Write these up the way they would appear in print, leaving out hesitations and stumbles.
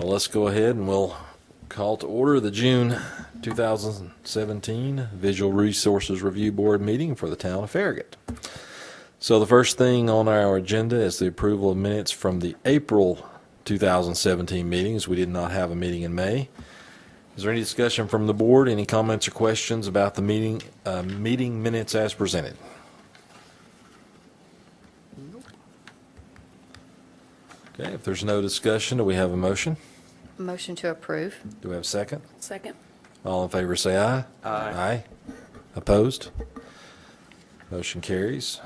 Well, let's go ahead and we'll call to order the June 2017 Visual Resources Review Board meeting for the town of Farragut. So the first thing on our agenda is the approval of minutes from the April 2017 meetings. We did not have a meeting in May. Is there any discussion from the board? Any comments or questions about the meeting minutes as presented? Okay, if there's no discussion, do we have a motion? Motion to approve. Do we have a second? Second. All in favor say aye. Aye. Opposed? Motion carries.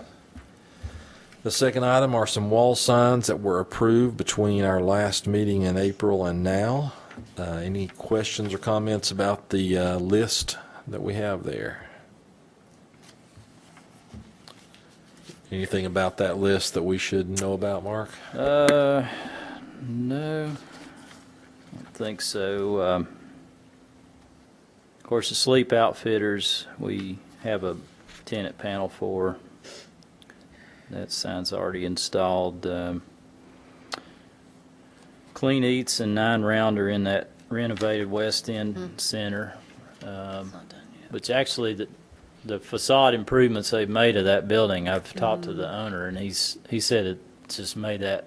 The second item are some wall signs that were approved between our last meeting in April and now. Any questions or comments about the list that we have there? Anything about that list that we should know about, Mark? No, I don't think so. Of course, the sleep outfitters, we have a tenant panel for. That sign's already installed. Clean Eats and 9 Round are in that renovated West End Center, which actually the facade improvements they've made of that building, I've talked to the owner, and he said it just made that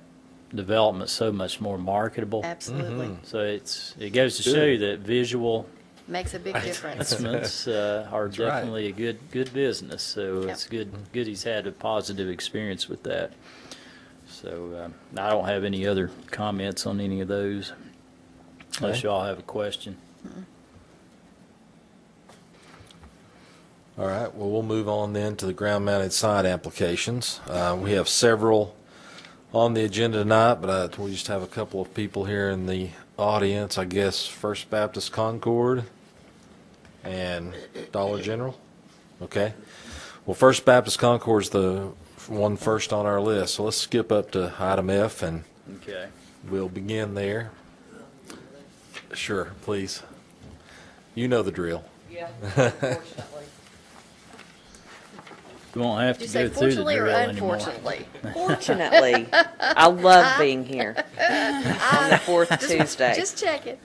development so much more marketable. Absolutely. So it goes to show you that visual Makes a big difference. investments are definitely a good business. So Yep. it's good he's had a positive experience with that. So I don't have any other comments on any of those, unless Okay. y'all have a question. All right, well, we'll move on then to the ground-mounted sign applications. We have several on the agenda tonight, but we just have a couple of people here in the audience. I guess First Baptist Concord and Dollar General. Okay. Well, First Baptist Concord is the one first on our list, so let's skip up to item F, and Okay. we'll begin there. Sure, please. You know the drill. Yeah, unfortunately. You won't have Did to you say go through the fortunately or drill anymore. unfortunately? Fortunately, I love being here on the fourth Tuesday. Just check it.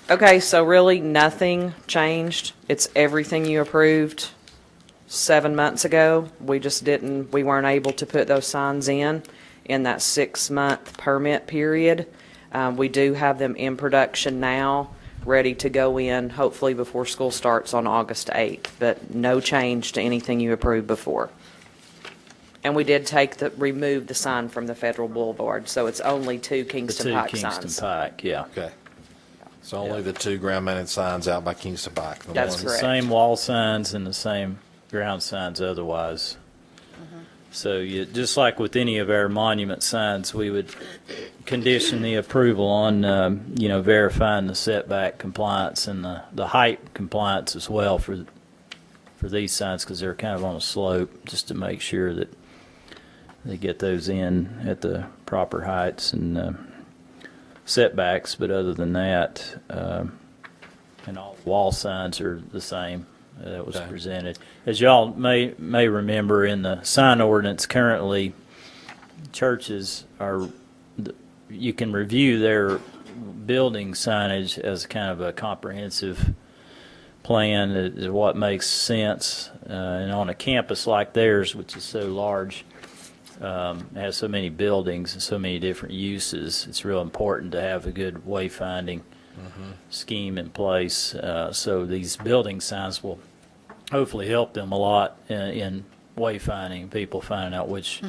Okay, so really nothing changed. It's everything you approved 7 months ago. We weren't able to put those signs in that 6-month permit period. We do have them in production now, ready to go in, hopefully before school starts on August 8th, but no change to anything you approved before. And we did remove the sign from the Federal Boulevard, so it's only 2 The Kingston two Pike Kingston signs. Pike, yeah. Okay. So only the 2 ground-mounted signs out by Kingston Pike. The That's ones- correct. Same wall signs and the same ground signs otherwise. So just like with any of our monument signs, we would condition the approval on, verifying the setback compliance and the height compliance as well for these signs, because they're kind of on a slope, just to make sure that they get those in at the proper heights and setbacks. But other than that, and all wall signs are the same. That was Okay. presented. As y'all may remember, in the sign ordinance currently, churches you can review their building signage as kind of a comprehensive plan is what makes sense. And on a campus like theirs, which is so large, has so many buildings and so many different uses, it's real important to have a good wayfinding scheme in place. So these building signs will hopefully help them a lot in wayfinding, people finding out which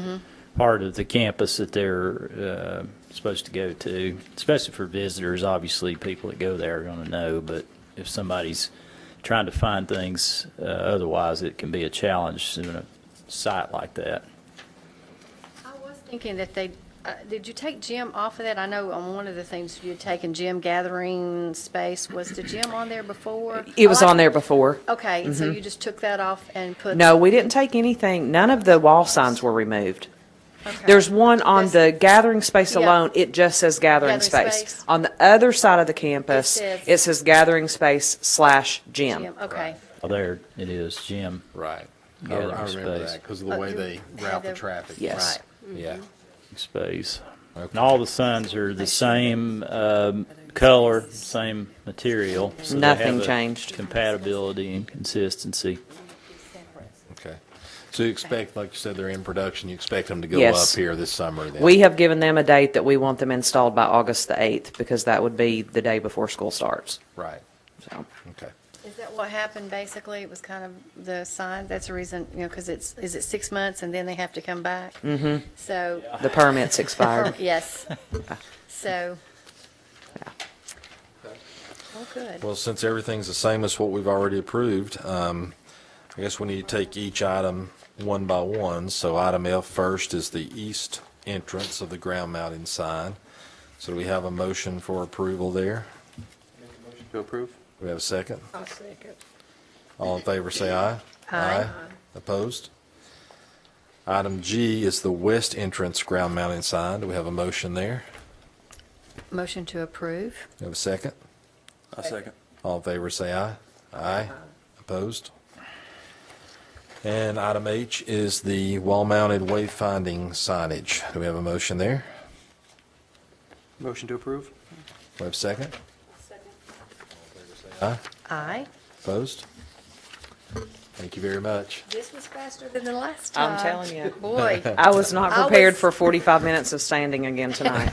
part of the campus that they're supposed to go to, especially for visitors. Obviously, people that go there are going to know, but if somebody's trying to find things otherwise, it can be a challenge in a site like that. I was thinking that did you take gym off of that? I know on one of the things you had taken gym gathering space. Was the gym on there before? It was on there before. Okay, and so you just took that off and put. No, we didn't take anything. None of the wall signs were removed. Okay. There's one on the gathering space Yeah. alone. It just says gathering Gathering space. space. On the other side of the campus, It says- it says gathering space / gym. Gym, okay. Oh, there it is, Jim. Right. I Gathering remember space. that because of the way they route the the- traffic. Yes. Yeah. Space. And all the signs are the same color, same material. So they Nothing have a changed. Compatibility and consistency. Okay. So you expect, like you said, they're in production, you expect them to go Yes. up here this summer then? We have given them a date that we want them installed by August the 8th, because that would be the day before school starts. Right, So, okay. Is that what happened, basically? It was kind of the sign, that's the reason, because is it 6 months and then they have to come back? Mm-hmm. So, the permit's expired. yes. So, well, good. Well, since everything's the same as what we've already approved, I guess we need to take each item one by one. So item F first is the east entrance of the ground mounting sign. So do we have a motion for approval there? To approve? Do we have a second? I'll second. All in favor, say aye. Aye. Opposed? Item G is the west entrance ground mounting sign. Do we have a motion there? Motion to approve. Do we have a second? A second. All in favor, say aye. Aye. Opposed? And item H is the wall-mounted wayfinding signage. Do we have a motion there? Motion to approve? Do we have a second? Second. Aye. Aye. Opposed? Thank you very much. This was faster than the last time. I'm telling you. Boy. I was not I prepared was- for 45 minutes of standing again tonight.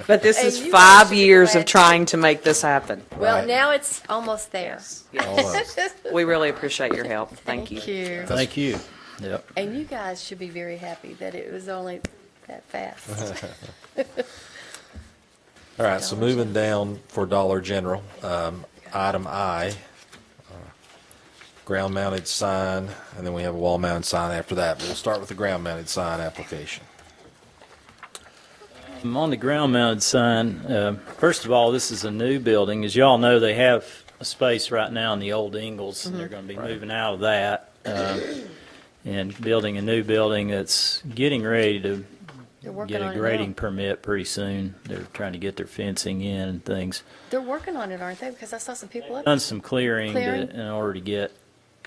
But this And is you guys 5 should be years glad of trying to make this happen. Well, Right. now it's almost there. Almost. We really appreciate your help. Thank you. Thank you. Yep. And you guys should be very happy that it was only that fast. All right, so moving down for Dollar General, item I, ground-mounted sign, and then we have a wall-mounted sign after that. But we'll start with the ground-mounted sign application. On the ground-mounted sign, first of all, this is a new building. As you all know, they have a space right now in the old Ingalls, and they're going to be moving out of that and building a new building that's getting ready to They're working get on a it now. grading permit pretty soon. They're trying to get their fencing in and things. They're working on it, aren't they? Because I saw some people up. Done some clearing Clearing? in order to get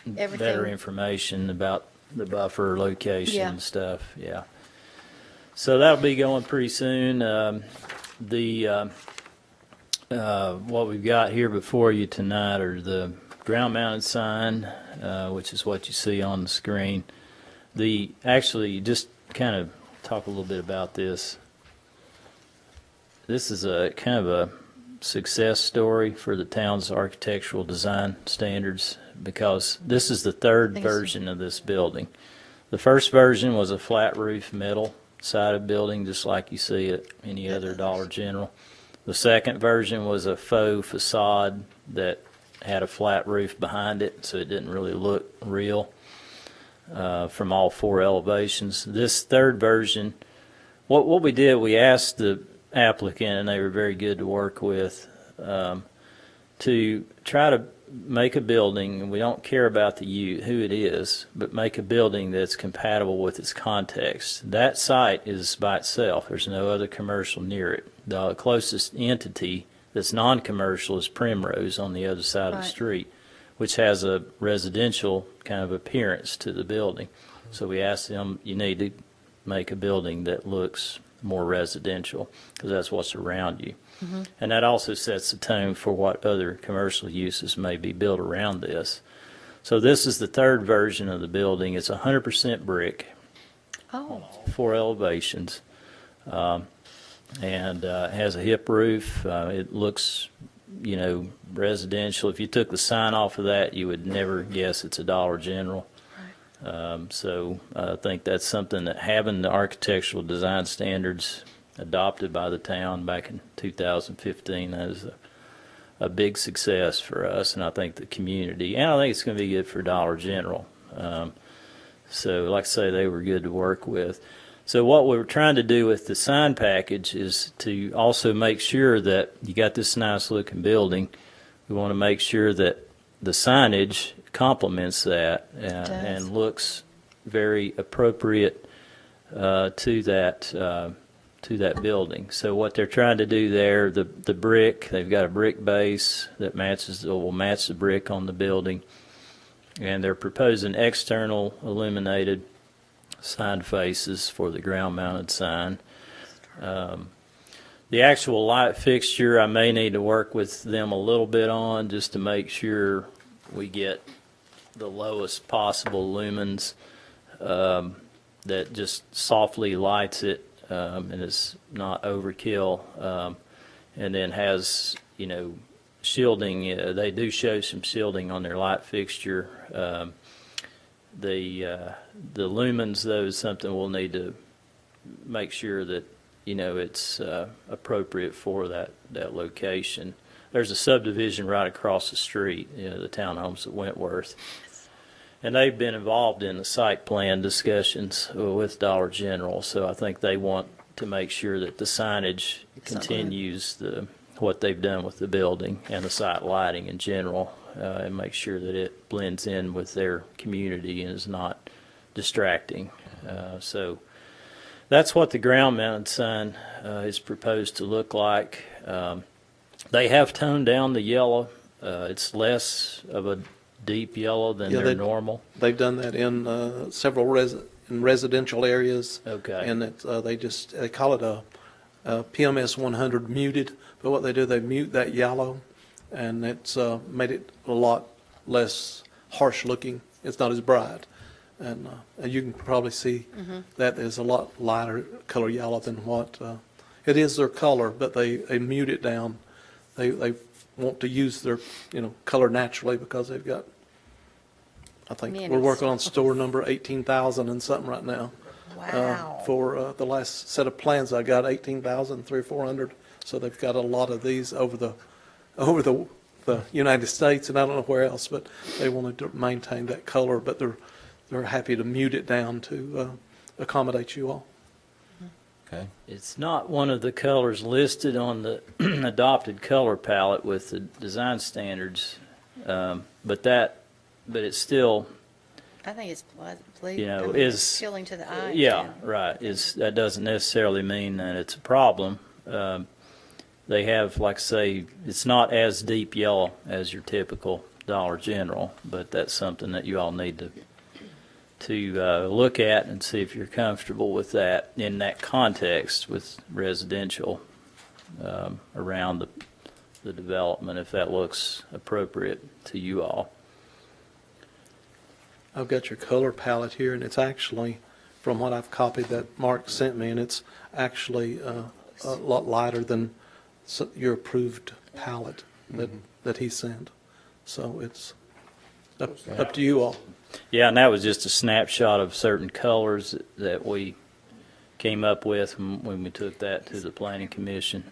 better Everything. information about the buffer location Yeah. and stuff. Yeah. So that'll be going pretty soon. What we've got here before you tonight are the ground-mounted sign, which is what you see on the screen. Actually, just kind of talk a little bit about this. This is a kind of a success story for the town's architectural design standards, because this is the third Thanks. version of this building. The first version was a flat roof metal sided building, just like you see at any other Dollar General. The second version was a faux facade that had a flat roof behind it, so it didn't really look real from all four elevations. This third version, what we did, we asked the applicant, and they were very good to work with, to try to make a building, and we don't care about who it is, but make a building that's compatible with its context. That site is by itself. There's no other commercial near it. The closest entity that's non-commercial is Primrose on the other side of the Right. street, which has a residential kind of appearance to the building. So we asked them, you need to make a building that looks more residential, because that's what's around you. And that also sets the tone for what other commercial uses may be built around this. So this is the third version of the building. It's 100% brick, Oh, 4 elevations, and has a hip roof. It looks, residential. If you took the sign off of that, you would never guess it's a Dollar General. So I think that's something that having the architectural design standards adopted by the town back in 2015 is a big success for us, and I think the community, and I think it's going to be good for Dollar General. So like I say, they were good to work with. So what we were trying to do with the sign package is to also make sure that you got this nice looking building. We want to make sure that the signage complements that and looks very appropriate to that building. So what they're trying to do there, the brick, they've got a brick base that will match the brick on the building, and they're proposing external illuminated sign faces for the ground-mounted sign. The actual light fixture, I may need to work with them a little bit on just to make sure we get the lowest possible lumens that just softly lights it and is not overkill, and then has, shielding. They do show some shielding on their light fixture. The lumens, though, is something we'll need to make sure that it's appropriate for that location. There's a subdivision right across the street, the townhomes at Wentworth, and they've been involved in the site plan discussions with Dollar General. So I think they want to make sure that the signage continues what they've done with the building and the site lighting in general, and make sure that it blends in with their community and is not distracting. So that's what the ground-mounted sign is proposed to look like. They have toned down the yellow. It's less of a deep yellow than their normal. They've done that in several in residential areas. Okay. And they call it a PMS 100 muted. But what they do, they mute that yellow, and it's made it a lot less harsh looking. It's not as bright. And you can probably see that there's a lot lighter color yellow than what it is their color, but they mute it down. They want to use their color naturally because they've got, I think we're working on store number 18,000 and something right now. Wow. For the last set of plans I got 18,000, 300 or 400. So they've got a lot of these over the United States, and I don't know where else, but they wanted to maintain that color, but they're happy to mute it down to accommodate you all. Okay. It's not one of the colors listed on the adopted color palette with the design standards, but it's still, I think it's is appealing to the eye. yeah, too. right. That doesn't necessarily mean that it's a problem. They have, like I say, it's not as deep yellow as your typical Dollar General, but that's something that you all need to look at and see if you're comfortable with that in that context with residential around the development, if that looks appropriate to you all. I've got your color palette here, and it's actually, from what I've copied that Mark sent me, and it's actually a lot lighter than your approved palette that he sent. So it's up to you all. Yeah, and that was just a snapshot of certain colors that we came up with when we took that to the Planning Commission.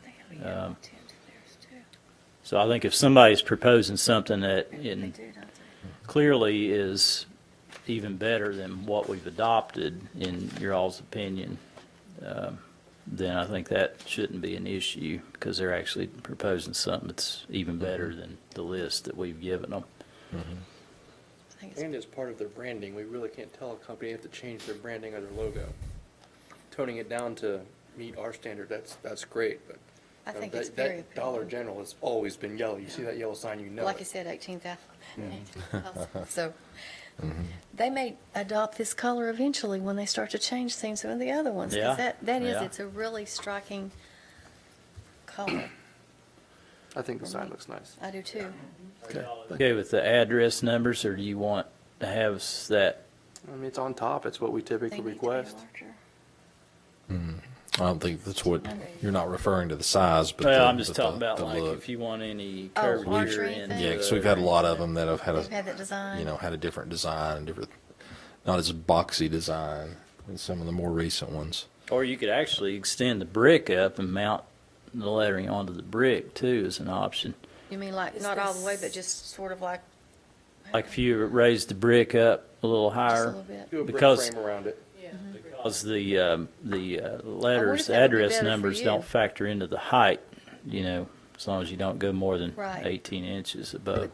So I think if somebody's proposing something that clearly is even better than what we've adopted, in your all's opinion, then I think that shouldn't be an issue, because they're actually proposing something that's even better than the list that we've given them. And as part of their branding, we really can't tell a company they have to change their branding or their logo. Toning it down to meet our standard, that's great, but I think that, it's very that Dollar appealing. General has always been yellow. You see that yellow sign, you know Like it. I said, 18,000. So they may adopt this color eventually when they start to change things from the other ones. 'Cause Yeah. that is, Yeah. it's a really striking color. I think the sign looks nice. I do too. Okay with the address numbers, or do you want to have that? I mean, it's on top. It's what we typically They need to be request. larger. I don't think that's what, you're not referring to the size, but Well, the, I'm just but talking the, about the like look. if you want any Oh, curvature archer in. anything? Yeah, because we've had a lot of them that have had They've had that design. had a different design and different, not as boxy design as some of the more recent ones. Or you could actually extend the brick up and mount the lettering onto the brick too, as an option. You mean like not all the way, but just sort of like Like if you raise the brick up a little just a higher, little bit? Do a brick because frame around it. because the letters, that would be address better for numbers you. don't factor into the height, as long as you don't go more than Right. 18 inches above.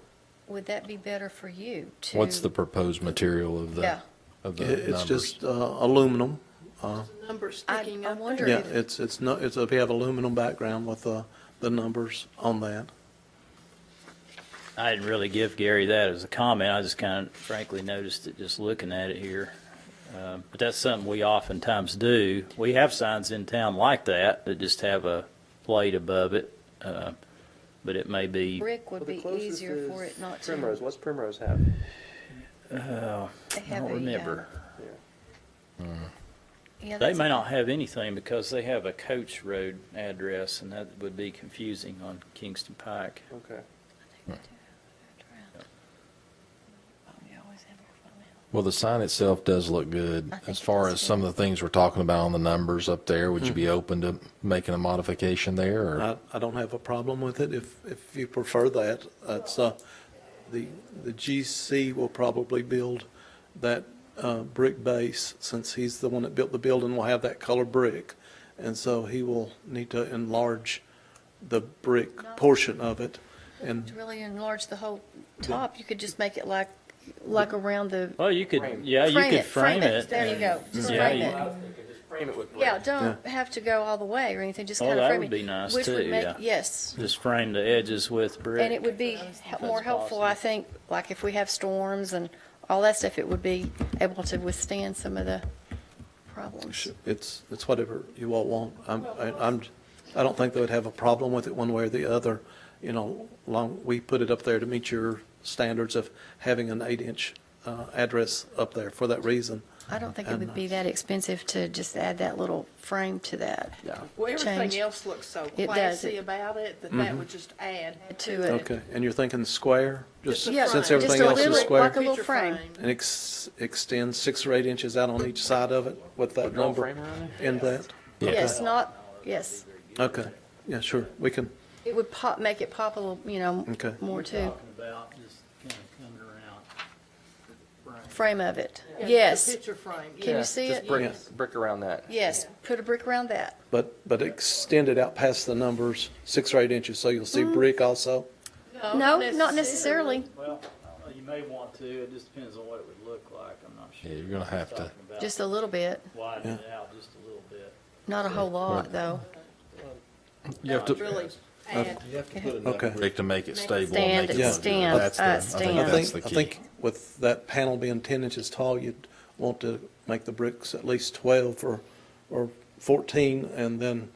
Would that be better for you to? What's the proposed material of the, Yeah. of the It's numbers? just aluminum. Numbers I sticking up wonder there. Yeah, we have aluminum background with the numbers on that. I didn't really give Gary that as a comment. I just kind of frankly noticed it just looking at it here. But that's something we oftentimes do. We have signs in town like that just have a plate above it, but it may be, Brick would Well, the be closest easier for is it not to. Primrose, what's Primrose have? They I have don't a, remember. yeah, They that's may a- not have anything because they have a Coach Road address, and that would be confusing on Kingston Pike. Okay. Well, the sign itself does look good. I think As it far does, as too. some of the things we're talking about on the numbers up there, would you Mm-hmm. be open to making a modification there? Or I don't have a problem with it if you prefer that. That's, the GC will probably build that brick base, since he's the one that built the building, will have that color brick. And so he will need to enlarge the brick portion of it. And To really enlarge the whole top, you could just make it like around the. Well, you could, yeah, you could frame it. There you go, just Yeah, frame you- it. Frame it with brick. Yeah, don't have to go all the way or anything, just Oh, kind of that frame would it. be nice, Which would too, make, yeah. yes. Just frame the edges with brick. And it would be more helpful, I think, like if we have storms and all that stuff, it would be able to withstand some of the problems. it's whatever you all want. I don't think they would have a problem with it one way or the other. You know, we put it up there to meet your standards of having an 8-inch address up there for that reason. I don't think it would be that expensive to just add that little frame to that. Yeah. Well, everything Change. else looks so It does. classy about it that Mm-hmm. that would just add To it. Okay, and you're thinking square, just Just a Yeah, since frame. everything just a else is little- square? like a little Picture frame. And extend 6 or 8 inches out on each side of it with that Put an old number frame around it? in that? Yes, yes. Okay, yeah, sure, we can, It would make it pop a little, Okay. more too. Talking about just kind of coming around. Frame of it. Yeah, the Yes. Picture frame. Can yeah. you see Just it? brick around that. Yes, put a brick around that. but extend it out past the numbers, 6 or 8 inches, so you'll see brick also? No, not necessarily. Well, you may want to, it just depends on what it would look like, I'm not sure. Yeah, you're gonna have to. Talking about Just a little bit, widen it out just a little bit. not a whole lot, though. You have to Really add. Okay. brick to make it stable. Stand- and make it Yeah. look good. stand, That's the- I think stand. that's the I key. think with that panel being 10 inches tall, you'd want to make the bricks at least 12 or 14, and then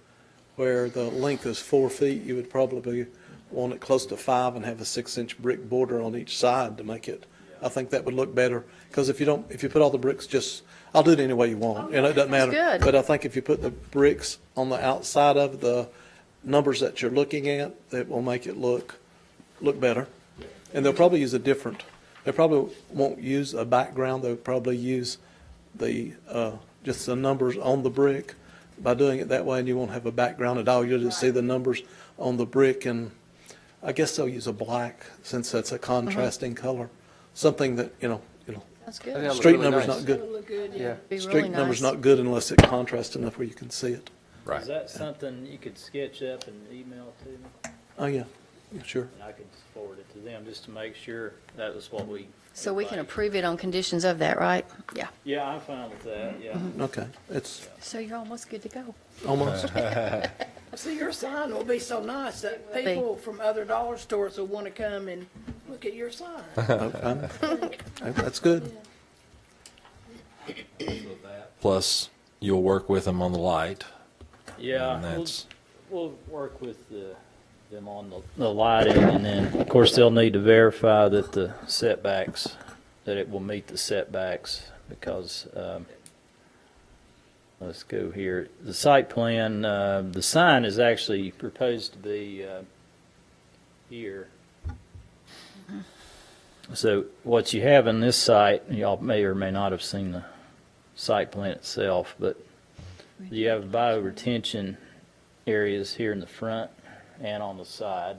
where the length is 4 feet, you would probably want it close to 5 and have a 6-inch brick border on each side to make it. I think that would look better, because if you put all the bricks I'll do it any way you want, it doesn't matter. good. But I think if you put the bricks on the outside of the numbers that you're looking at, that will make it look better. And they'll probably use they probably won't use a background, they'll probably use just the numbers on the brick. By doing it that way, and you won't have a background at all, you'll just see the numbers on the brick, and I guess they'll use a black, since that's a contrasting color. Something that, That's I think good. that looks street really number's nice. not good. Would look good, yeah. Yeah. Be really Street number's nice. not good unless it contrasts enough where you can see it. Right. Is that something you could sketch up and email to me? Oh, yeah, sure. And I could forward it to them just to make sure that was what we. So we can approve it on conditions of that, right? Yeah. Yeah, I'm fine with that, yeah. Okay, it's So you're almost good to go. almost, See, your sign will be so nice that Be. people from other dollar stores will want to come and look at your sign. that's good. Plus, you'll work with them on the light. Yeah, And that's, we'll work with them on the lighting, and then, of course, they'll need to verify that the setbacks, that it will meet the setbacks, because, let's go here. The site plan, the sign is actually proposed to be here. So what you have in this site, y'all may or may not have seen the site plan itself, but you have bioretention areas here in the front and on the side.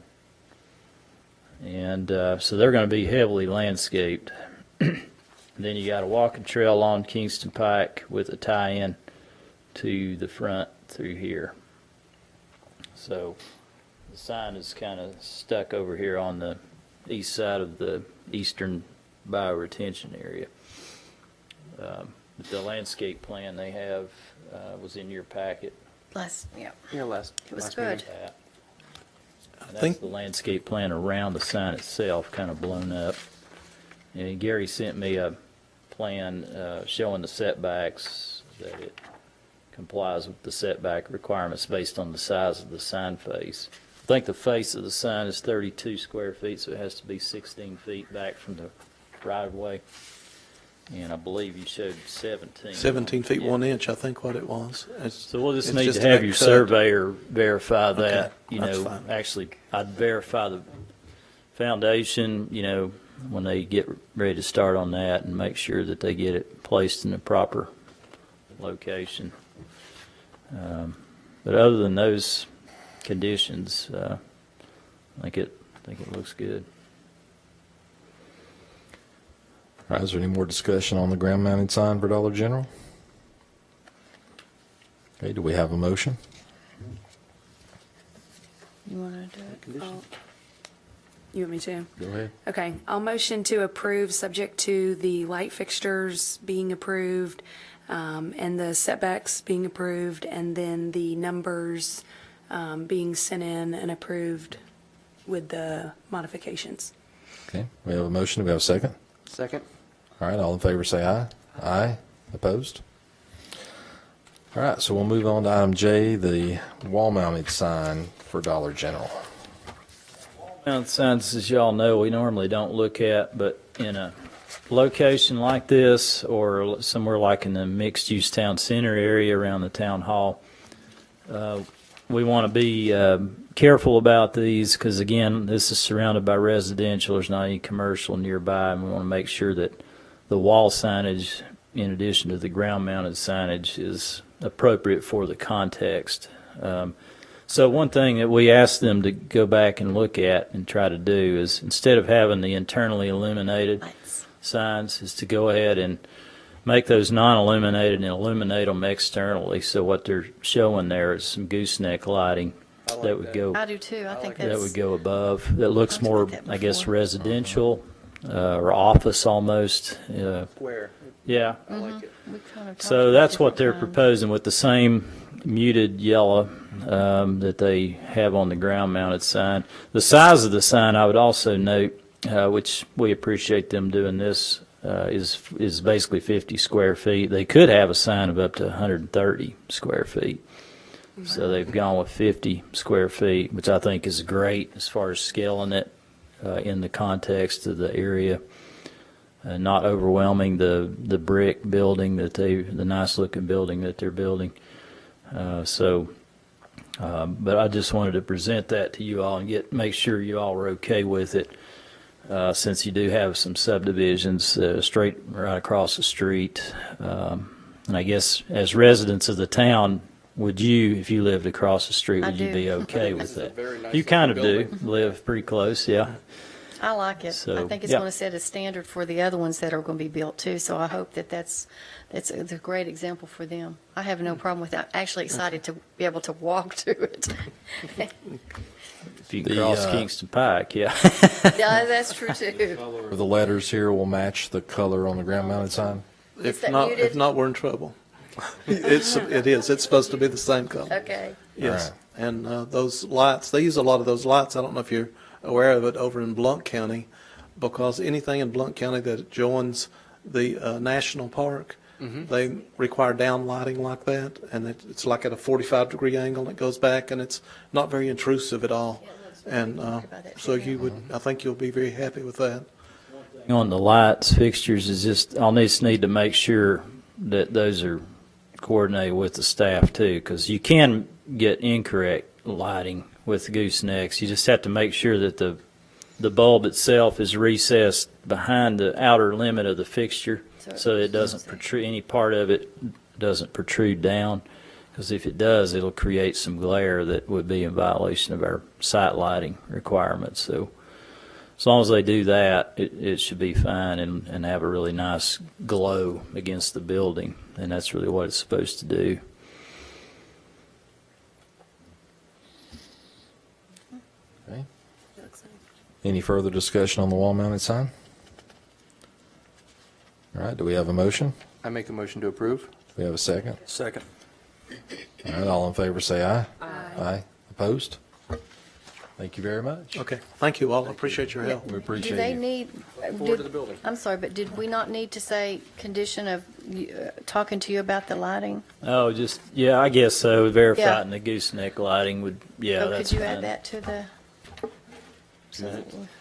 And so they're going to be heavily landscaped. Then you got a walking trail on Kingston Pike with a tie-in to the front through here. So the sign is kind of stuck over here on the east side of the eastern bioretention area. But the landscape plan they have was in your packet. Yeah. Here last. It was last meeting. good. And think- that's the landscape plan around the sign itself, kind of blown up. And Gary sent me a plan showing the setbacks, that it complies with the setback requirements based on the size of the sign face. I think the face of the sign is 32 square feet, so it has to be 16 feet back from the right-of-way. And I believe you showed 17. 17 feet Yeah. 1 inch, I think what it was. So we'll just It's need just to have that your cut. surveyor verify that. Okay, You that's know, fine. actually, I'd verify the foundation, you know, when they get ready to start on that, and make sure that they get it placed in the proper location. But other than those conditions, I think it looks good. All right, is there any more discussion on the ground-mounted sign for Dollar General? Okay, do we have a motion? You want to do it? You want me to? Go ahead. Okay, I'll motion to approve, subject to the light fixtures being approved, and the setbacks being approved, and then the numbers being sent in and approved with the modifications. Okay, we have a motion. Do we have a second? Second? All right, all in favor say aye. Aye. Opposed? All right, so we'll move on to item J, the wall-mounted sign for Dollar General. Mounted signs, as y'all know, we normally don't look at, but in a location like this, or somewhere like in the mixed-use town center area around the town hall, we want to be careful about these, because again, this is surrounded by residential, there's not any commercial nearby, and we want to make sure that the wall signage, in addition to the ground-mounted signage, is appropriate for the context. So one thing that we asked them to go back and look at and try to do is, instead of having the internally illuminated Lights. signs, is to go ahead and make those non-illuminated and illuminate them externally. So what they're showing there is some gooseneck lighting I like that would that. go I do too. I think like that's. that would go above. That looks Talked more, about that I guess, before. residential or office almost. Square. Yeah. I like it. We kind of talked So about that's what different they're times. proposing with the same muted yellow that they have on the ground-mounted sign. The size of the sign, I would also note, which we appreciate them doing this, is basically 50 square feet. They could have a sign of up to 130 square feet. So they've gone with 50 square feet, which I think is great as far as scaling it in the context of the area. Not overwhelming the brick building the nice looking building that they're building. But I just wanted to present that to you all and make sure you all were okay with it, since you do have some subdivisions straight right across the street. And I guess as residents of the town, would you, if you lived across the street, I would you do. be okay with This is a that? very nice You kind of looking do building. live pretty close, yeah. I like it. So, I think it's yeah. going to set a standard for the other ones that are going to be built too. So I hope that's a great example for them. I have no problem with that. I'm actually excited to be able to walk to it. If you The, cross Kingston Pike, yeah. Yeah, that's true too. The letters here will match the color on the ground-mounted sign. If that not, muted? if not, we're in trouble. It is. It's supposed to be the same color. Okay. Yes. All And those lights, they use a lot of those lights. I don't know if you're aware of it over in Blount County, because anything in Blount County that joins the national park, they require down lighting like that, and it's like at a 45-degree angle. It goes back, and it's not very intrusive at all. And about that so too. you would, I think you'll be very happy with that. On the lights, fixtures is just, I'll just need to make sure that those are coordinated with the staff too, because you can get incorrect lighting with goosenecks. You just have to make sure that the bulb itself is recessed behind the outer limit of the fixture, so it doesn't protrude, any part of it doesn't protrude down, because if it does, it'll create some glare that would be in violation of our site lighting requirements. So as long as they do that, it should be fine and have a really nice glow against the building, and that's really what it's supposed to do. Okay. Any further discussion on the wall-mounted sign? All right, do we have a motion? I make a motion to approve. Do we have a second? Second. All right, all in favor say aye. Aye. Opposed? Thank you very much. Okay, thank you all. I appreciate your help. We appreciate Do they you. need, Forward to the building. I'm sorry, but did we not need to say condition of talking to you about the lighting? Oh, just, yeah, I guess so. Verifying Yeah. the gooseneck lighting would, yeah, So that's could you fine. add that to the?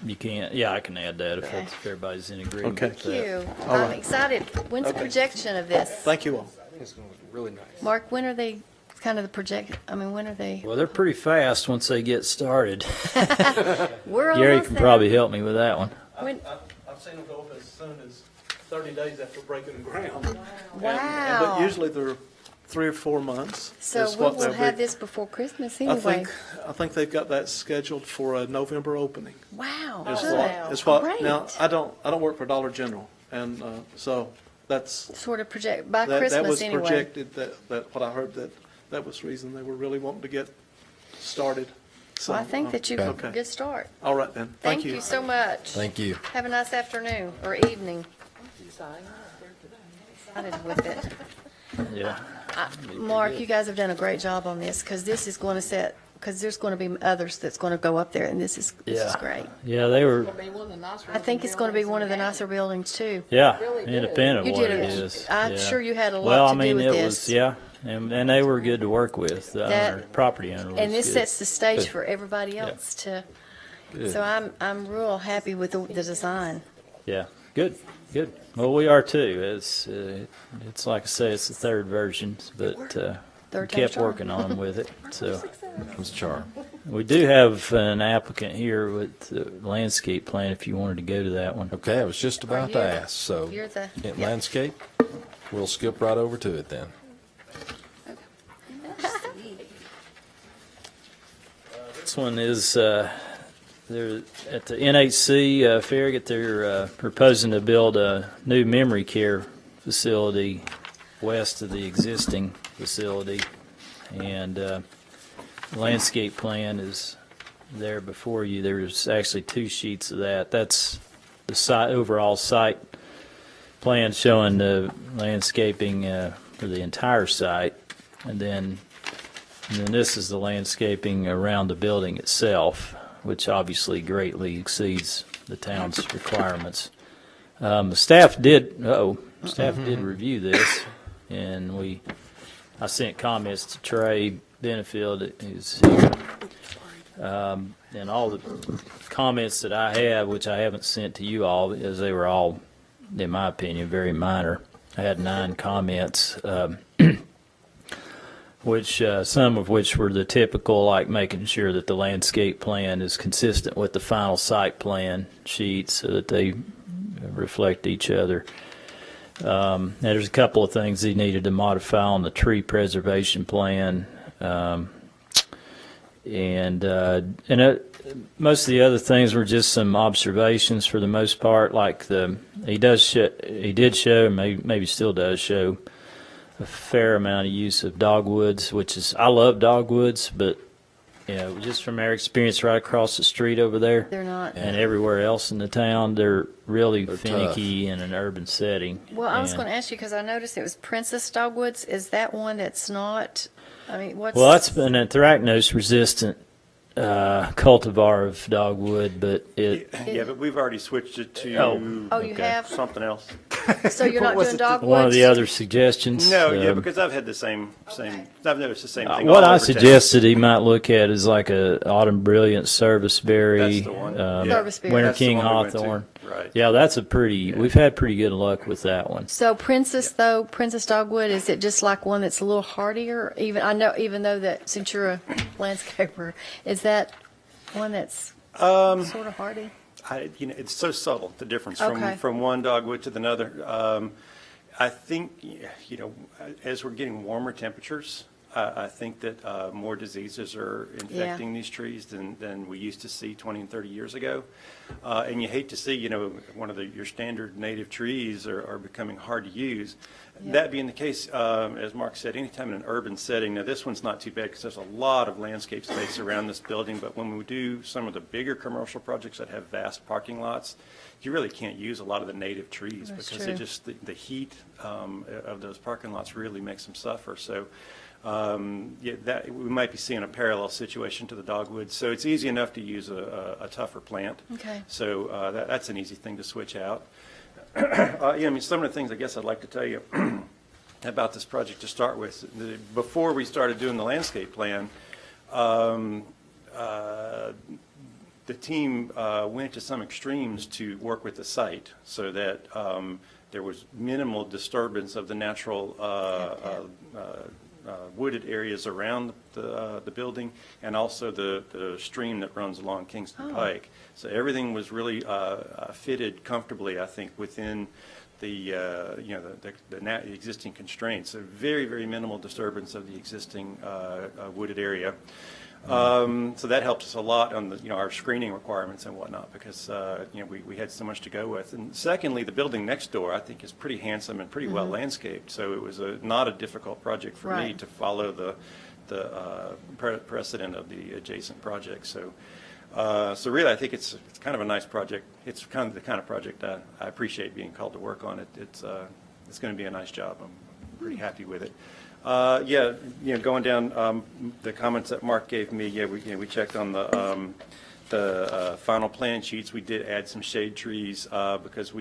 You can't, yeah, I can add that if Okay. that's, if everybody's in agreement Okay. with Thank that. you. All I'm right. excited. When's the projection of this? Thank you all. I think it's going to look really nice. Mark, when are they, kind of the project, I mean, when are they? Well, they're pretty fast once they get started. We're Gary almost can there. probably help me with that one. When- I've seen them go up as soon as 30 days after breaking ground. Wow. But usually they're 3 or 4 months. So is we what will they'll have be. this before Christmas I anyway. think they've got that scheduled for a November opening. Wow, Is good. what, is what, Great. now, I don't work for Dollar General, and, so that's, Sort of project, by that Christmas was anyway. projected, that, what I heard, that was the reason they were really wanting to get started. So, Well, I think that you, okay. good start. All right then, Thank you so much. Thank you. Have a nice afternoon or evening. Excited with it. Yeah. Mark, you guys have done a great job on this, because this is going to set, because there's going to be others that's going to go up there, and this is Yeah. great. Yeah, they were, Be one of the nicer I think it's going to be one of the nicer buildings, too. yeah, Really good. independent of You what did it it. is. I'm yeah. sure you had a lot Well, I to do mean, with it this. was, yeah, and they were good to work with. The That- owner, property owner was And this good. sets the stage Good. for everybody else to, Good. so I'm real happy with the design. Yeah, good, good. Well, we are too. It's like I say, it's the third version, but we Third time's kept charm. working on with it. So Comes Charm. we do have an applicant here with the landscape plan. If you wanted to go to that one. Okay, I was just about to you- ask, so you're the- in yep. landscape, we'll skip right over to it then. This one is, they're at the NHC, Farragut, they're proposing to build a new memory care facility west of the existing facility. And landscape plan is there before you. There's actually 2 sheets of that. That's the site, overall site plan showing the landscaping for the entire site. And then this is the landscaping around the building itself, which obviously greatly exceeds the town's requirements. The staff did review this, and I sent comments to Trey Benefield, who's here. And all the comments that I have, which I haven't sent to you all, because they were all, in my opinion, very minor. I had 9 comments, which some of which were the typical, like making sure that the landscape plan is consistent with the final site plan sheet so that they reflect each other. Now there's a couple of things he needed to modify on the tree preservation plan, most of the other things were just some observations for the most part. Like he did show, maybe still does show, a fair amount of use of dogwoods, which is, I love dogwoods, but just from our experience right across the street over there They're not. and everywhere else in the town, they're really They're finicky in an urban setting. Well, I was And- going to ask you, because I noticed it was Princess Dogwoods. Is that one that's not, I mean, what's? Well, that's an anthracnose-resistant cultivar of dogwood, but Yeah, but we've already switched it to Oh, you okay. have? something else. So you're not doing dogwoods? one of the other suggestions. No, yeah, because I've had the same, I've noticed the same thing. What all I over town. suggested he might look at is like a autumn brilliant serviceberry, That's the one. Serviceberry. winter That's the king one we went to. hawthorn. Right. Yeah, that's a pretty. We've had pretty good luck with that one. So Princess Dogwood, is it just like one that's a little hardier? Even though that, since you're a landscaper, is that one that's sort of hardy? It's so subtle, the difference Okay. from one dogwood to another. I think, as we're getting warmer temperatures, I think that more diseases are infecting these trees than we used to see 20 and 30 years ago. And you hate to see, one of your standard native trees are becoming hard to use. Yeah. That being the case, as Mark said, anytime in an urban setting, now this one's not too bad because there's a lot of landscape space around this building, but when we do some of the bigger commercial projects that have vast parking lots, you really can't use a lot of the native trees That's because true. the heat of those parking lots really makes them suffer. So that we might be seeing a parallel situation to the dogwood. So it's easy enough to use a tougher plant. Okay. So that's an easy thing to switch out. I mean, some of the things I guess I'd like to tell you about this project to start with. Before we started doing the landscape plan, the team went to some extremes to work with the site so that there was minimal disturbance of the natural wooded areas around the building, and also the stream that runs along Kingston Pike. So everything was really fitted comfortably, I think, within the existing constraints. So very, very minimal disturbance of the existing wooded area. So that helps us a lot on the, our screening requirements and whatnot, because we had so much to go with. And secondly, the building next door I think is pretty handsome and pretty well landscaped. So it was not a difficult project for me to follow the precedent of the adjacent project. So really, I think it's kind of a nice project. It's kind of the kind of project I appreciate being called to work on. It's going to be a nice job. I'm pretty happy with it. Going down the comments that Mark gave me, we checked on the final plan sheets. We did add some shade trees because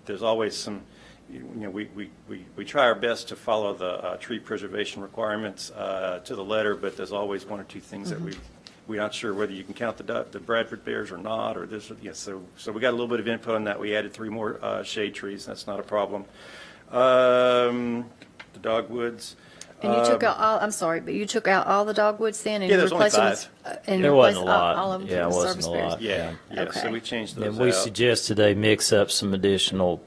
there's always some, we try our best to follow the tree preservation requirements to the letter, but there's always one or two things that we're not sure whether you can count the Bradford bears or not, or this. So we got a little bit of input on that. We added 3 more shade trees. That's not a problem. The dogwoods. And you took out all, I'm sorry, but you took out all the dogwoods then? And Yeah, you there's only replaced 5. And There replaced wasn't a lot. all of them Yeah, with it wasn't service a berries? lot. Yeah. Okay. So we changed those And we out. suggested they mix up some additional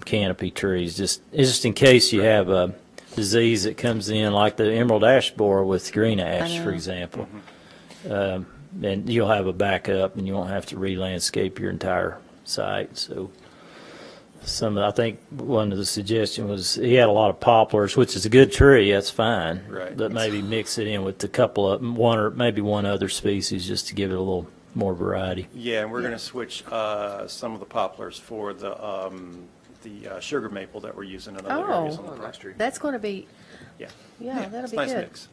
canopy trees, just in case you have a disease that comes in, like the emerald ash borer with green ash, for example. And you'll have a backup, and you won't have to re-landscape your entire site. So I think one of the suggestions was he had a lot of poplars, which is a good tree. That's fine. Right. But maybe mix it in with a couple of one or maybe one other species just to give it a little more variety. Yeah, and we're going to switch some of the poplars for the sugar maple that we're using in other areas on the property. That's going to be, Yeah. that'll It's be a nice good. mix.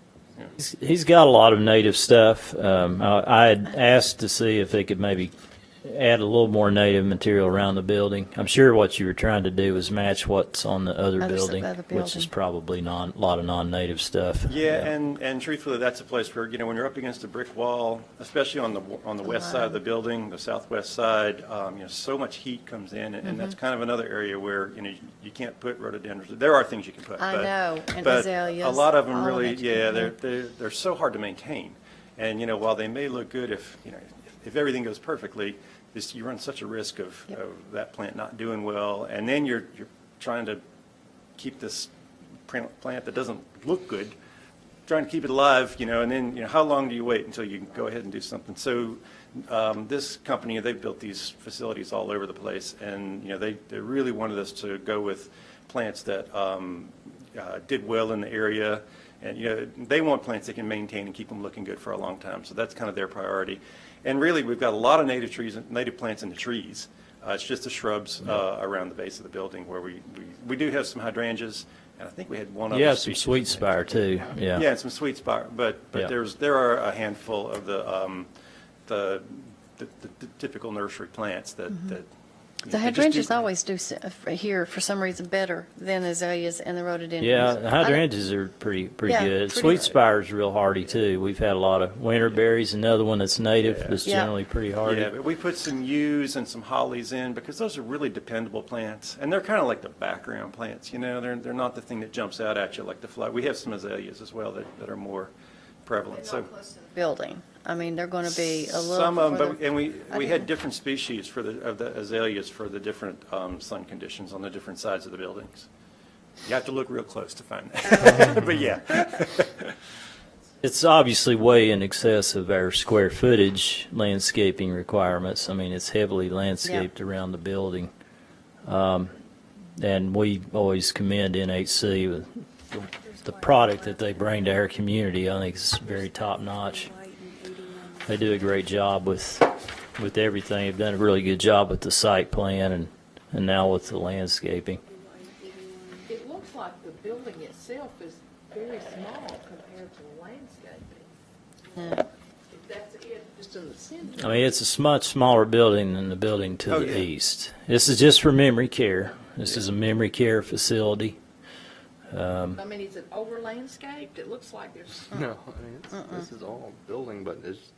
He's got a lot of native stuff. I had asked to see if they could maybe add a little more native material around the building. I'm sure what you were trying to do was match what's on the other building, which is probably a lot of non-native stuff. Yeah, and truthfully, that's a place where, when you're up against a brick wall, especially on the west side of the building, the southwest side, so much heat comes in, and that's kind of another area where, you can't put rhododendrons. There are things you can put. I know, and but azaleas, a lot of them all of really, it. they're so hard to maintain. And, while they may look good if everything goes perfectly, you run such a risk of that plant not doing well, and then you're trying to keep this plant that doesn't look good, trying to keep it alive, and then how long do you wait until you can go ahead and do something? So this company, they've built these facilities all over the place, and they really wanted us to go with plants that did well in the area. And they want plants they can maintain and keep them looking good for a long time. So that's kind of their priority. And really, we've got a lot of native trees, native plants in the trees. It's just the shrubs around the base of the building where we do have some hydrangeas, and I think we had one other. Yeah, some sweet spire too. Yeah. Yeah, and some sweet spire, but there are a handful of the typical nursery plants that. The hydrangeas always do here for some reason better than azaleas and the rhododendrons. Yeah, the hydrangeas are pretty Yeah, good. pretty Sweet good. spire is real hardy too. We've had a lot of winterberries. Another one that's native that's Yeah. generally pretty hardy. Yeah, but we put some yews and some hollies in because those are really dependable plants, and they're kind of like the background plants. They're not the thing that jumps out at you like the flower. We have some azaleas as well that are more prevalent. So Building. I mean, they're going to be a little. some of them, further- and we didn't- had different species of the azaleas for the different sun conditions on the different sides of the buildings. You have to look real close to find that, but yeah. It's obviously way in excess of our square footage landscaping requirements. I mean, it's heavily landscaped around the building. And we always commend NHC with the product that they bring to our community. I think it's very top notch. They do a great job with everything. They've done a really good job with the site plan and now with the landscaping. It looks like the building itself very small compared to the landscaping. Yeah. If that's it, just in the center. I mean, it's a much smaller building than the building to Oh, the yeah. east. This is just for memory care. This is a memory care facility. I mean, is it over landscaped? It looks like there's. No, I mean, this is all building, but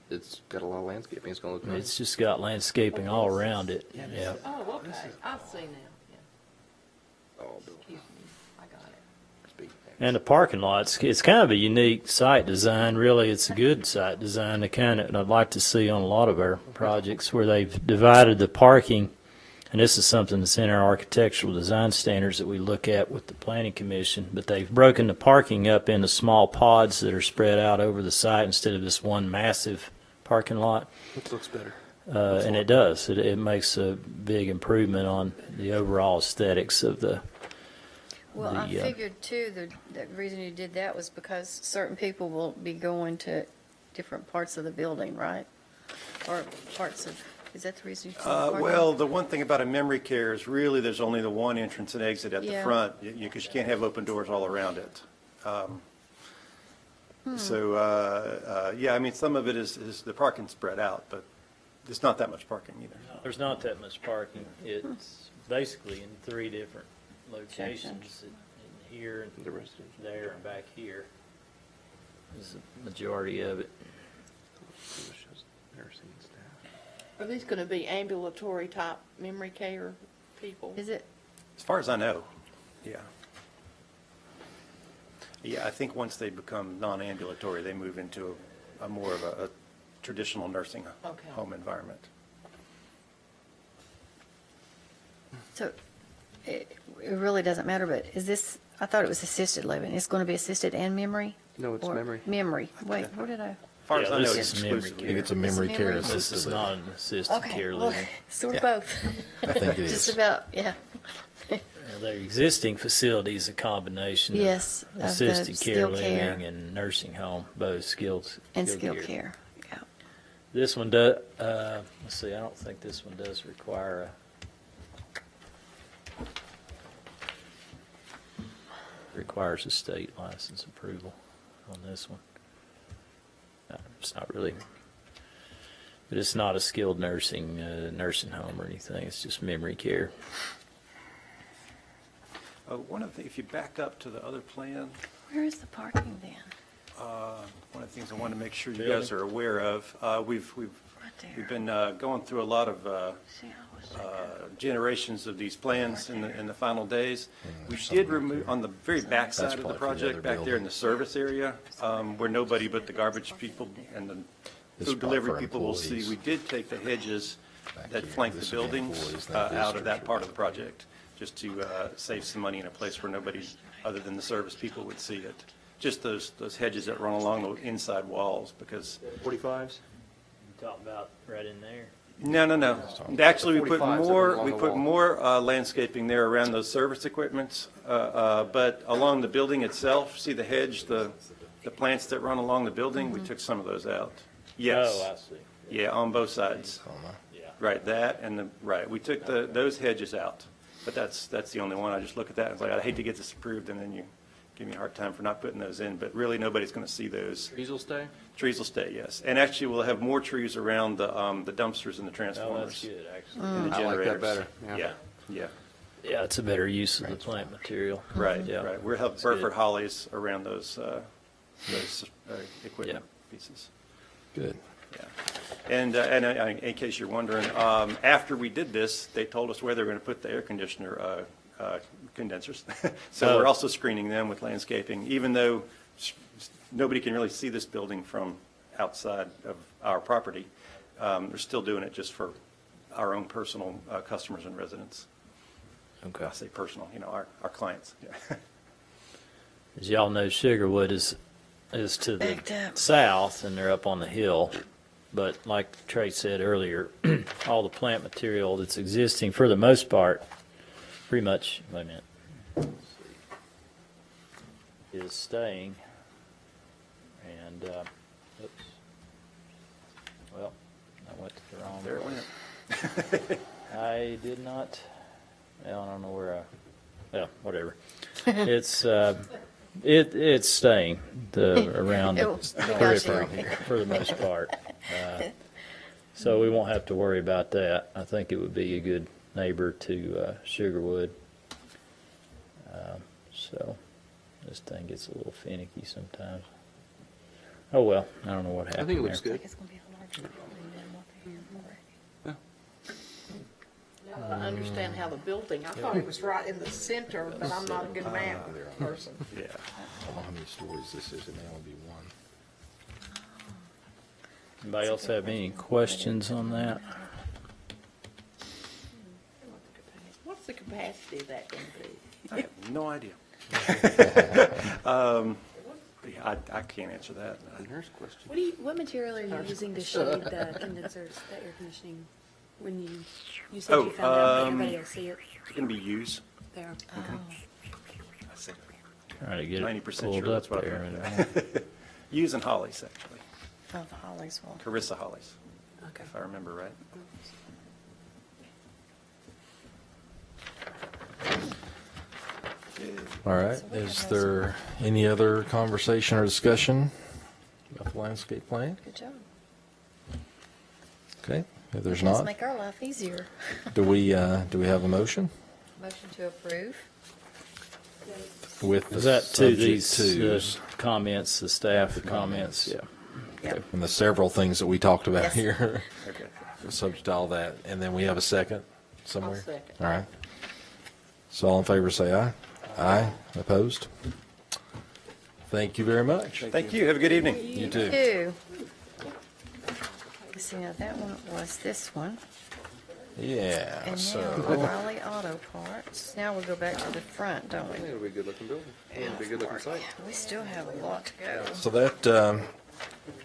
it's got a lot of landscaping. It's gonna look nice. It's just got landscaping all around it. Yeah. Oh, okay. I see now. Yeah. All building. Excuse me. I got it. It's big. And the parking lots, it's kind of a unique site design. Really, it's a good site design. And I'd like to see on a lot of our projects where they've divided the parking. And this is something that's in our architectural design standards that we look at with the planning commission. But they've broken the parking up into small pods that are spread out over the site instead of this one massive parking lot. It looks better. And it does. It makes a big improvement on the overall aesthetics of the. Well, I The, figured too, the reason you did that was because certain people will be going to different parts of the building, right? Or parts of, is that the reason you did the parking? Well, the one thing about a memory care is really there's only the one entrance and exit at the Yeah. front, because you can't have open doors all around it. Yeah, I mean, some of it is the parking spread out, but it's not that much parking either. There's not that much parking. It's basically in 3 different locations. In here, and The residential. there, and back here is the majority of it. Nursing staff. Are these gonna be ambulatory type memory care people? Is it? As far as I know, yeah. Yeah, I think once they become non-ambulatory, they move into a more of a traditional nursing Okay. home environment. So it really doesn't matter, but is this, I thought it was assisted living. It's going to be assisted and memory? No, it's Or memory. Memory. Wait, where did I? As far as Yeah, I know, this it's is memory exclusively. I think it's a memory It's care memory. This assisted is living. not an assisted Okay, care well, living. sort of Yeah. both. I think it Just is. about, yeah. Their existing facility is a combination Yes, of of the assisted care skilled care. living and nursing home, both skilled And skilled care, yeah. This one does, let's see, I don't think this one does require requires a state license approval on this one. It's not really, but it's not a skilled nursing home or anything. It's just memory care. One of the, if you back up to the other plan, Where is the parking then? one of the things I want to make sure you guys are aware of, we've Right there. we've been going through a lot of See, I was like, generations of these plans in the final days. We did remove, on the very back side of the probably for the project, other back there in building. the service area, where nobody but the garbage people and the This food spot delivery for people will see, employees. we did take the hedges Back that here. flank the This would be buildings employees, not out of that visitors. part of the project, just to save some money in a place where nobody other than the service people would see it. Just those hedges that run along the inside walls, because 45s? You talking about right in there? no. Actually, we put 45s that more, run along we the put wall. more landscaping there around those service equipments, but along the building itself, see the hedge, the plants that run along the building, we took some of those out. Yes. Oh, I see. Yeah, on both sides. Yeah. Right, that and we took those hedges out, but that's the only one. I just look at that and it's like, I'd hate to get this approved and then you give me a hard time for not putting those in, but really nobody's going to see those. Trees will stay? Trees will stay, yes. And actually, we'll have more trees around the dumpsters and the Oh, transformers. that's good, actually. And the I like that generators. better, yeah. Yeah, Yeah, it's a better use of the plant material. right, Yeah. right. We'll have That's Burford good. hollies around those equipment pieces. Good. Yeah. And in case you're wondering, after we did this, they told us where they were going to put the air conditioner condensers. So we're Oh. also screening them with landscaping, even though nobody can really see this building from outside of our property. They're still doing it just for our own personal customers and residents. Okay. I say personal, our clients. Yeah. As y'all know, Sugarwood is to Backed the up. south, and they're up on the hill. But like Trey said earlier, all the plant material that's existing, for the most part, pretty much, wait a minute, is staying. And, oops. Well, I went to the wrong There it place. went. I did not, well, I don't know where well, whatever. It's, It's staying around It the was- we got periphery you. for the most part. So we won't have to worry about that. I think it would be a good neighbor to Sugarwood. So this thing gets a little finicky sometimes. Oh, well, I don't know what happened I think it looks there. good. It's gonna be a larger building than what they have already. Now that I understand how the building, I thought it was right in the center, but I'm not a good map person. Yeah. I don't know how many stories this is, it may only be one. Anybody else have any questions on that? What's the capacity of that going to be? I have no idea. Yeah, I can't answer that. Nurse question. What material are you using to shade the condensers, the air conditioning? When you said you found out, but everybody will see it It's going to be used. there. I said Trying to get 90% it sure pulled that's up what I there. Use and Hollies, actually. Oh, the Hollies will. Carissa Hollies, Okay. if I remember right. All right, is there any other conversation or discussion about the landscape plan? Good job. Okay, if there's Let's not, make our life easier. do we have a motion? Motion to approve. With the Is that to subject these tos comments, the staff comments? Yeah. Yep. and the several things that we talked about Yes. here, Okay. subject to all that, and then we have a second somewhere? I'll second. All right. So all in favor say aye. Aye. Opposed? Thank you very much. Thank you. Have a good evening. You too. Two. See, now that one was this one. Yeah, And now so, O'Reilly Auto Parts. Now we'll go back to the front, don't I think we? it'll be a good looking building and be a good looking site. We still have a lot to go. so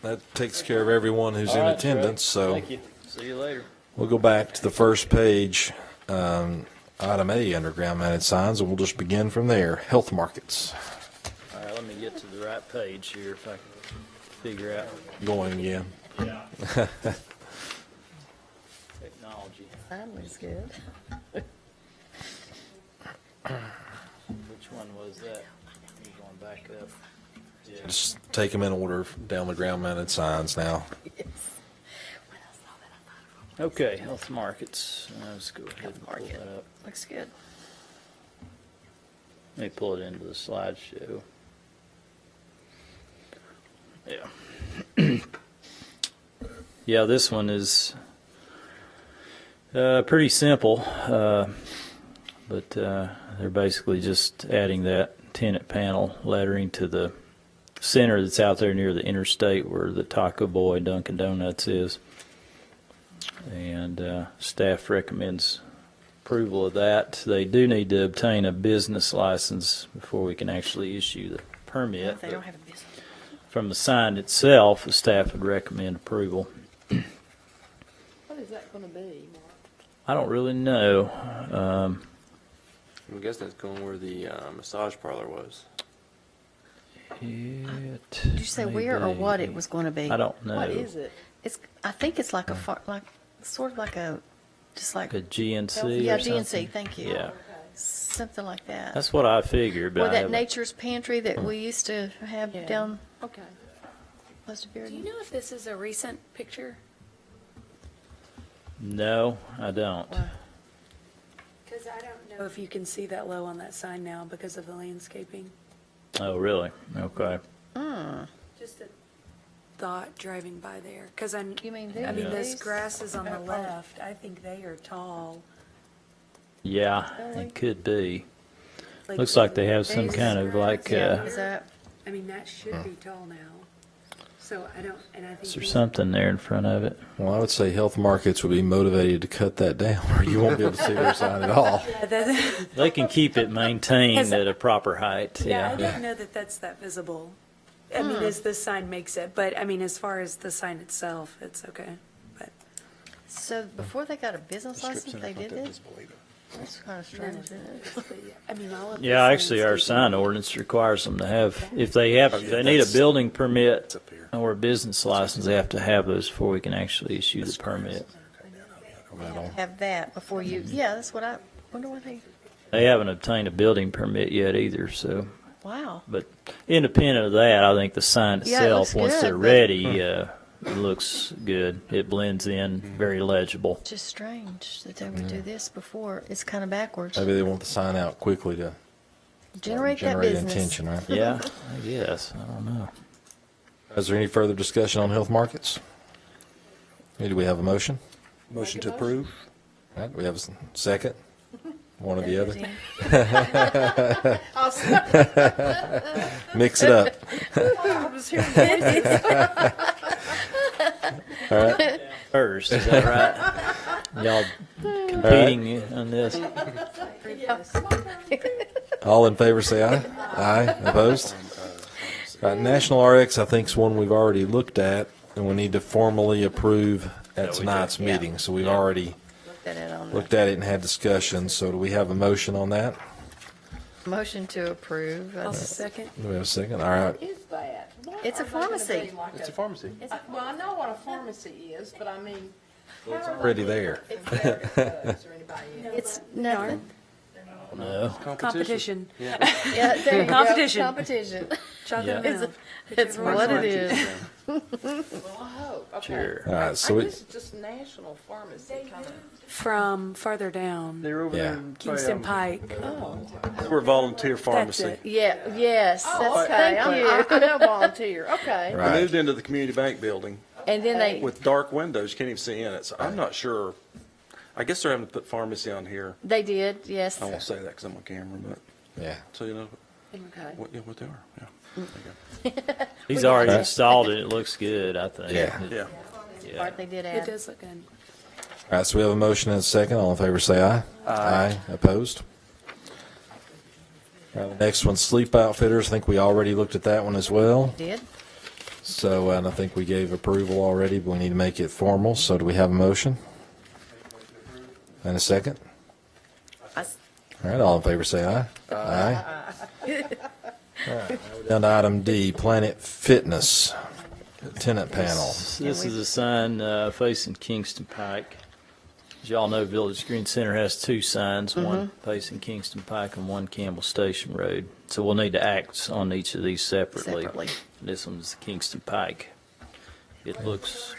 that takes care of everyone who's in All right, attendance, so. Thank you. See you later. We'll go back to the first page, item A, underground mounted signs, and we'll just begin from there. Health markets. All right, let me get to the right page here if I can figure out Going again. technology. Sign looks good. Which one was that? You're going back up. Yeah. Just take them in order down the ground mounted signs now. Okay, health markets. Let's go ahead and pull Market. that up. Looks good. Let me pull it into the slideshow. Yeah. Yeah, this one is pretty simple, but they're basically just adding that tenant panel lettering to the center that's out there near the interstate where the Taco Boy Dunkin' Donuts is. And staff recommends approval of that. They do need to obtain a business license before we can actually issue the permit. They don't have a business. From the sign itself, the staff would recommend approval. What is that going to be, Mark? I don't really know. I'm guessing that's going where the massage parlor was. Did Did you say where or what it was going to be? I don't know. What is it? It's. I think it's like a sort of like a, just like. A GNC Yeah, or something? GNC. Thank you. Yeah, Something like that. that's what I figured, but Or I that haven't- Nature's Pantry that we used to have Yeah. down Okay. close to Do you Bearden. know if this is a recent picture? No, I don't. Wow. Because I don't know if you can see that low on that sign now because of the landscaping. Oh, really? Okay. Just a thought driving by there. Because You mean I mean, these? those grasses on the left, I think they are tall. Yeah, Really? it could be. Looks like they have some These kind of like, Yeah, is that? I mean, that should be tall now. So I don't, and I think. is there these- something there in front of it? Well, I would say health markets would be motivated to cut that down, or you won't be able to see their sign at all. They can keep it maintained at a proper height, Yeah, I yeah. don't know that that's that visible. I mean, as the sign makes it, but I mean, as far as the sign itself, it's okay. But So before they got a business license, they did it? That's kind of strange, isn't it? I mean, all of the Yeah, actually, our signs- sign ordinance requires them to have, if they need a building permit or a business license, they have to have those before we can actually issue the permit. Have that before you, yeah, that's what I, wonder what they, They haven't obtained a building permit yet either, so wow. Wow. But independent of that, I think the sign Yeah, it looks itself, once good, they're but- ready, it looks good. It blends in, very legible. Just strange that they would do this before. It's kind of backwards. Maybe they want the sign out quickly to Generate that generate business. attention, right? Yeah, I guess. I don't know. Is there any further discussion on health markets? Do we have a motion? Motion to approve? All right, do we have a second? One or the other? Mix it up. I was hearing voices. All right. First, is that right? Y'all competing on this? All in favor, say aye. Aye. Opposed? National RX, I think, is one we've already looked at, and we need to formally approve at tonight's meeting. So we've already looked at it and had discussions. So do we have a motion on that? Motion to approve. I'll second. Do we have a second? All right. What is that? What It's a are they gonna pharmacy. be like It's a pharmacy. Well, I know what a pharmacy is, but I mean. It's already there. It's there to close or anybody else. It's nothing. No. Competition. Yeah, there you go. Competition. Competition. Chocolate Yeah. milk. It's what it is. Well, I hope, okay. Sure. All right, so I we, guess just national pharmacy kind of. From farther down, They're over Yeah. there. in Kingston Bayonne. Pike. We're volunteer That's pharmacy. it. Yeah, yes, that's, Okay, thank you. I know volunteer, okay. We right. moved into the community bank building And then they, with dark windows. You can't even see in it. So I'm not sure. I guess they're having to put pharmacy on here. they did, yes. I won't say that because I'm on camera, but Yeah. so you know Okay. what they are. Yeah. There you go. He's already installed it. It looks good, I think. Yeah. Yeah. Yeah. Part they did It add. does look good. All right, so we have a motion and a second. All in favor, say aye. Aye. Opposed? The next one, Sleep Outfitters. I think we already looked at that one as well. Did? So, and I think we gave approval already, but we need to make it formal. So do we have a motion? And a second? All right, all in favor, say aye. Aye. All right, we're down to item D, Planet Fitness, tenant panel. This is a sign facing Kingston Pike. As y'all know, Village Green Center has two signs, one facing Kingston Pike and one Campbell Station Road. So we'll need to act on each of these separately. Separately. This one's Kingston Pike. It looks,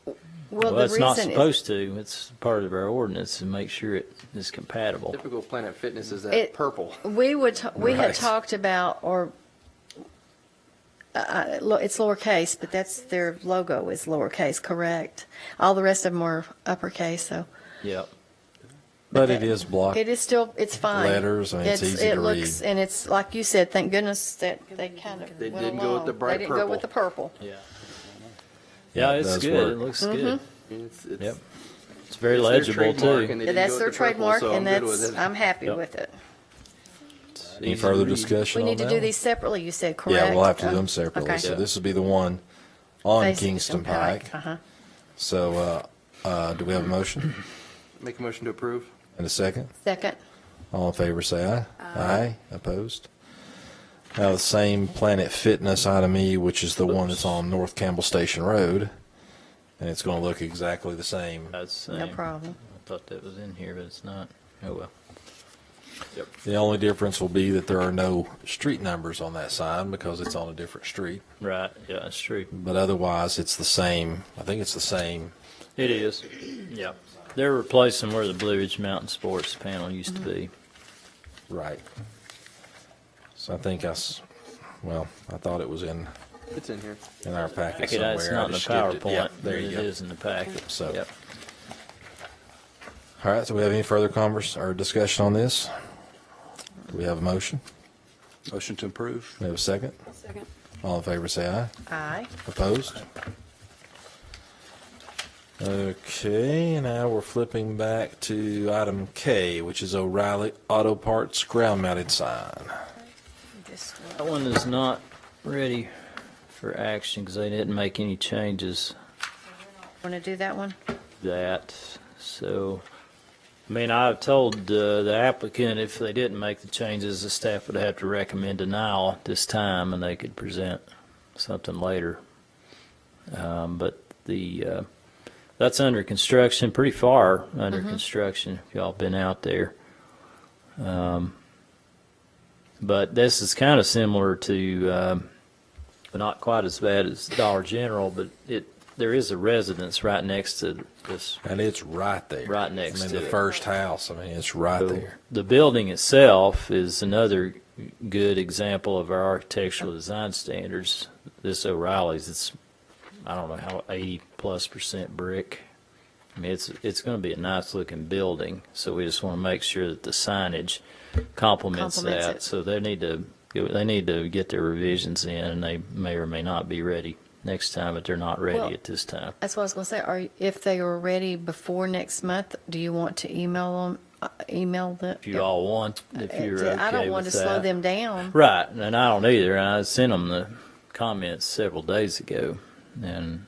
Well, well, the it's not reason is, supposed to. It's part of our ordinance to make sure it is compatible. Typical Planet Fitness is that It- purple. we had Right. talked about, or, it's lowercase, but that's, their logo is lowercase, correct? All the rest of them are uppercase, so. Yep. But it is blocked. It is still, it's fine. Letters, I mean, it's easy it to looks, read. and it's, like you said, thank goodness that they kind of They went didn't go with along. the bright They didn't go with the purple. purple. Yeah. Yeah, Yeah, it it's does good. work. It looks good. It's Yep. It's very it's their legible trademark, too. and they didn't That's go their with the purple, trademark, so and I'm good with that's, it. I'm happy Yep. with it. Any Easy further to read. discussion We on need to that do one? these separately, you said, correct? Yeah, we'll have to do them separately. Okay. So this would be the one on Facing Kingston Pike. Uh-huh. So, do we have a motion Make a motion to approve. and a second? Second. All in favor, say aye. Aye. Opposed? Now, the same Planet Fitness item E, which is the one that's on North Campbell Station Road, and it's going to look exactly the same. That's the No same. problem. I thought that was in here, but it's not. Oh well. The only difference will be that there are no street numbers on that sign because it's on a different street. Right. Yeah, that's true. But otherwise, it's the same. I think it's the same. It is. Yep. They're replacing where the Blue Ridge Mountain Sports panel used to be. Right. So I think I thought it was in It's in here. our packet Okay, somewhere. that's I not in the just skipped it. PowerPoint. Yeah, there but you it go. is in the packet. So- Yep. All right, so we have any further or discussion on this? Do we have a motion? Motion to approve. We have a second? Second. All in favor, say aye. Aye. Opposed? Okay, now we're flipping back to item K, which is O'Reilly Auto Parts ground-mounted sign. This one. That one is not ready for action because they didn't make any changes Want to do that one? to that. So, I mean, I told the applicant if they didn't make the changes, the staff would have to recommend denial at this time, and they could present something later. But that's under construction, pretty far under construction. If y'all been out there, But this is kind of similar to, but not quite as bad as Dollar General, but there is a residence right next to this. And it's right there. Right next I mean, to the it. first house, I mean, it's right So there. the building itself is another good example of our architectural design standards. This O'Reilly's, it's, I don't know how, 80+% brick. I mean, it's going to be a nice looking building, so we just want to make sure that the signage complements Complements that. it. So they need to get their revisions in, and they may or may not be ready next time, but they're not ready Well, at this time. That's what I was going to say. If they were ready before next month, do you want to email them? Email the. If you all want, if you're okay with that. I don't want to slow them down. Right, and I don't either. And I sent them the comments several days ago, and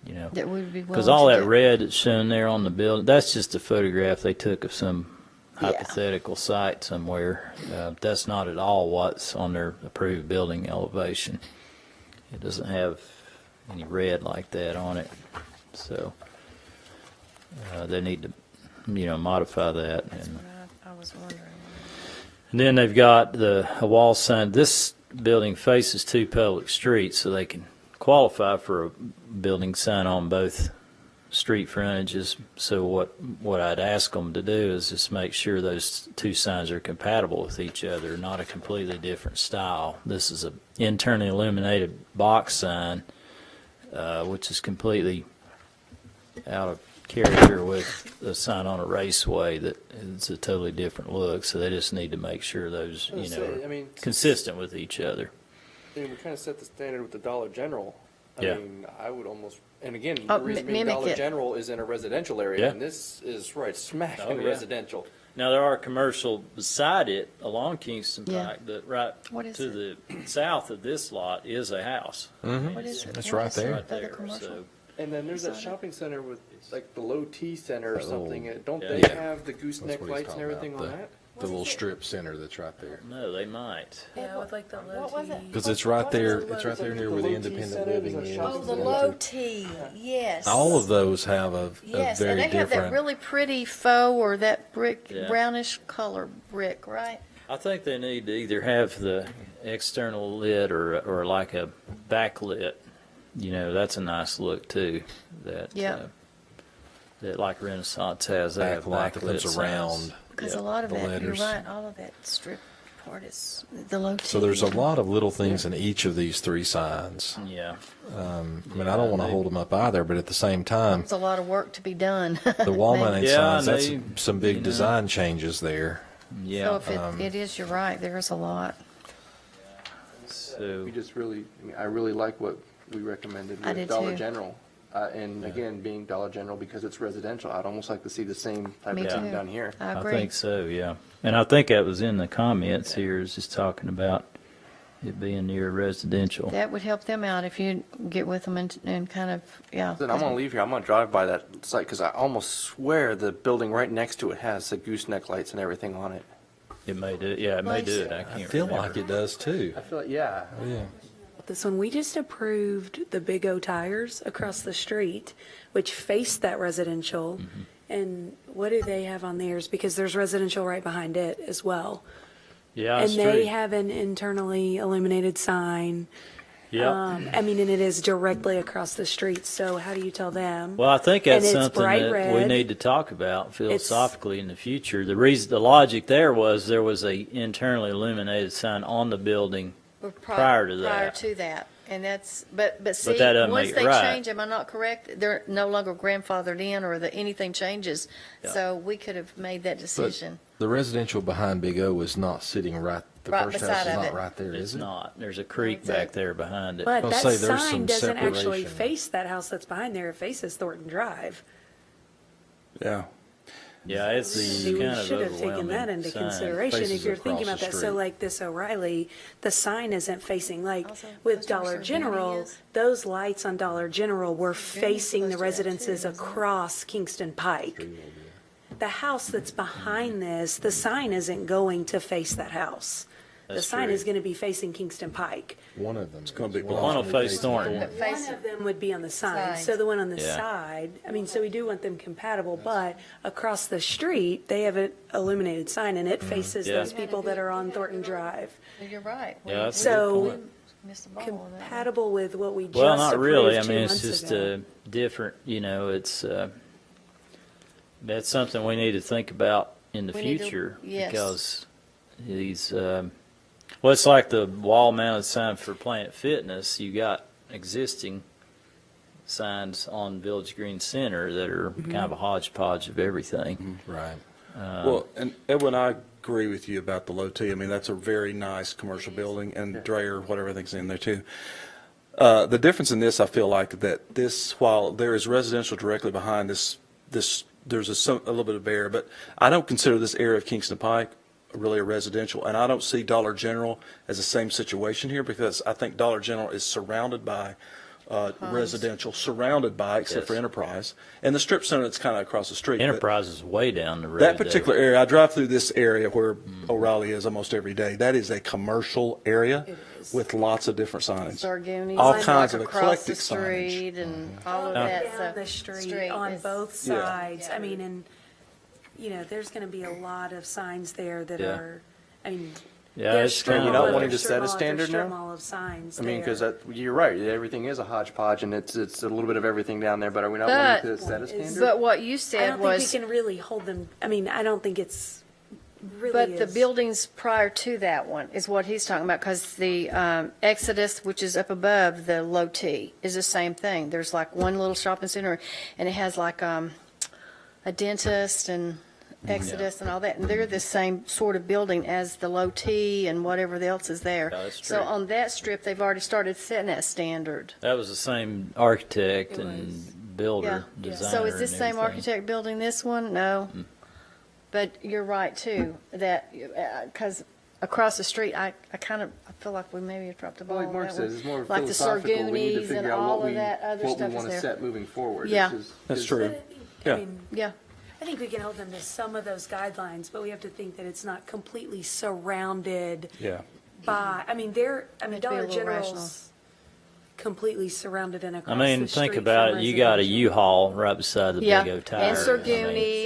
you know, That we would be willing because all to that do. red that's shown there on the building, that's just a photograph they took of some Yeah. hypothetical site somewhere. That's not at all what's on their approved building elevation. It doesn't have any red like that on it, so they need to, modify that. And I was wondering. and then they've got a wall sign. This building faces two public streets, so they can qualify for a building sign on both street frontages. So what I'd ask them to do is just make sure those two signs are compatible with each other, not a completely different style. This is an internally illuminated box sign, which is completely out of character with a sign on a raceway that is a totally different look. So they just need to make sure those, are consistent with each other. I mean, we kind of set the standard with the Dollar General. Yeah. I mean, I would almost, and again, Oh, the reason being mimic Dollar it. General is in a residential area, Yeah. and this is right smack Oh, in yeah. residential. Now, there are commercial beside it along Kingston Yeah. Pike, but right What is to the south of this lot is a house. What is it? It's What right is there. it? Right Other there. commercial? So, And then there's that shopping center with like the low T center or something. Don't Yeah. they Yeah. have the gooseneck what he's lights and talking everything about, on that? The little strip center that's right there. no, they might. Yeah, with like the low What was it? Because it's right there, it's right there near where the independent living is. Oh, the low T, yes. All of those have a Yes, very and they have that different. really pretty faux or that brick, Yeah. brownish color brick, right? I think they need to either have the external lit or like a backlit. That's a nice look too. That Yeah. that like Renaissance has. They have backlight that backlit comes signs. around. Because Yeah. a lot of the that, letters. you're right, all of that strip part is the low T. So there's a lot of little things in each of these three signs. Yeah. I mean, I don't want to hold them up either, but at the same time, It's a lot of work to be done. the wall mounted Yeah, signs, that's they- some big design changes there. Yeah. So if it is, you're right, there's a lot. So We just really, I really like what we recommended I with did Dollar too. General. And again, being Dollar General because it's residential, I'd almost like to see the same type Me of thing too. down here. I I agree. think so, yeah. And I think that was in the comments here, is just talking about it being near residential. That would help them out if you get with them and kind of, yeah. Then I'm gonna leave here, I'm gonna drive by that site because I almost swear the building right next to it has the gooseneck lights and everything on it. It may do, yeah, it may do it. I I can't feel remember. like it does too. I feel like, yeah. Yeah. This one, we just approved the Big O Tires across the street, which faced that residential. And what do they have on theirs? Because there's residential right behind it as well. Yeah, And it's they true. have an internally illuminated sign. Yep. And it is directly across the street, so how do you tell them? Well, I think that's And it's something bright that we red. need to talk about philosophically in the future. The logic there was there was a internally illuminated sign on the building. Prior to that. Prior to that, and that's, but see, that doesn't once make they it right. change, am I not correct? They're no longer grandfathered in or anything changes, Yeah. so we could have made that decision. The residential behind Big O is not sitting right, the Right first beside house is of not it. right there, It's is it? not. There's a creek back there behind it. But I'll that say there's sign some doesn't actually separation. face that house that's behind there, it faces Thornton Drive. Yeah. Yeah, it's See, we kind of should have taken overwhelming that into sign. consideration if Faces you're thinking across about the that. So street. like this O'Reilly, the sign isn't facing, like Also, with close to where Dollar Sir General, Danny is. those lights on Dollar General were facing close the to that residences too, isn't it? across Kingston Pike. The house that's behind this, the sign isn't going to face that house. the That's sign true. is going to be facing Kingston Pike. One of them. It's gonna be One will face Thornton. But One face of them would be on the side, Side. so the one on the Yeah. side, I mean, so we do want them compatible, but across the street, they have an illuminated sign, and it faces Yeah. those people that are on Thornton Drive. You're right. Yeah, that's a So- good point. Missed the ball on that. Compatible with what we just Well, not really. I approved mean, 2 it's months just ago. different, it's, that's something we need to think about in the We need to- future. yes. Because these, well, it's like the wall mounted sign for Planet Fitness. You got existing signs on Village Green Center that are kind of a hodgepodge of everything. Right. Well, and Edwin, I agree with you about the low T. I mean, that's a very nice commercial building, and Dreyer, whatever thing's in there too. The difference in this, I feel like, that this, while there is residential directly behind this, there's a little bit of air, but I don't consider this area of Kingston Pike really a residential, and I don't see Dollar General as the same situation here, because I think Dollar General is surrounded by residential, surrounded by, except for Yes. Enterprise, and the strip center that's kind of across the street. But Enterprise is way down the road. that there. particular area, I drive through this area where O'Reilly is almost every day. That is a commercial area with lots of different signs. Sargooni's, All like kinds of across the eclectic signage. street and all of Yeah. that. Down so the street on is- both Yeah. sides. I mean, and, there's going to be a lot of signs there that Yeah. are, I mean, Yeah, there's it's strip kind You're mall not of, wanting after to strip set a mall after standard strip now? mall of signs I mean, because there. you're right, everything is a hodgepodge, and it's a little bit of everything down there, but are we not wanting to set a standard? But what you I said don't think we was, can really hold them, I mean, I don't think it's really but the is- buildings prior to that one is what he's talking about, because the Exodus, which is up above the low T, is the same thing. There's like one little shopping center, and it has like a dentist and Exodus and all that, and they're the same sort of building as the low T and whatever else is there. Yeah, that's So true. on that strip, they've already started setting that standard. that was the same architect It and was. builder, Yeah. designer. So is this and same everything. architect building this one? No. But you're right too, that, because across the street, I feel like we maybe have dropped the ball Well, like on Mark that says, one. it's more Like the philosophical, we need to Sargooni's and figure out all what of that other we stuff is want to there. set moving forward. Yeah. That's But true. I think- Yeah. I mean, Yeah, I think we can hold them to some of those guidelines, but we have to think that it's not completely surrounded Yeah. by, I mean, to be a Dollar little General's completely surrounded and I across mean, the think street about from it. You got a residential. U-Haul right beside the yeah. Big O Tire. And I mean,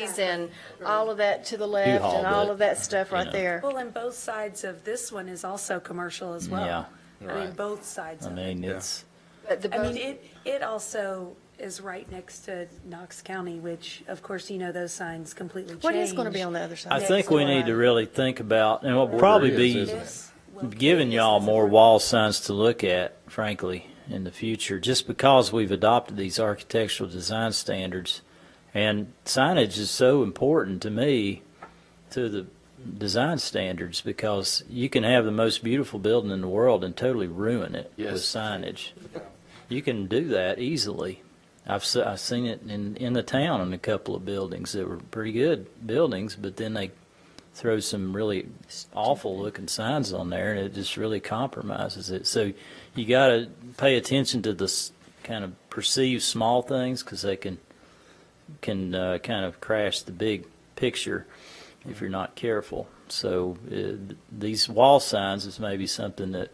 Sargooni's and all of that to the left U-Haul, and all but, of that stuff you right know. there. Well, and both sides of this one is also commercial as well. Yeah. I mean, Right. both sides I of it. mean, it's, But the I mean, both- it also is right next to Knox County, which, of course, those signs completely changed. What is going to be on the other side? I think we need to really think about, and we'll Border probably is, be isn't it? This will giving take y'all us as a more group. wall signs to look at, frankly, in the future, just because we've adopted these architectural design standards. And signage is so important to me, to the design standards, because you can have the most beautiful building in the world and totally ruin it with Yes. signage. You can do that easily. I've seen it in the town in a couple of buildings that were pretty good buildings, but then they throw some really awful looking signs on there, and it just really compromises it. So you got to pay attention to this kind of perceived small things, because they can kind of crash the big picture if you're not careful. So these wall signs is maybe something that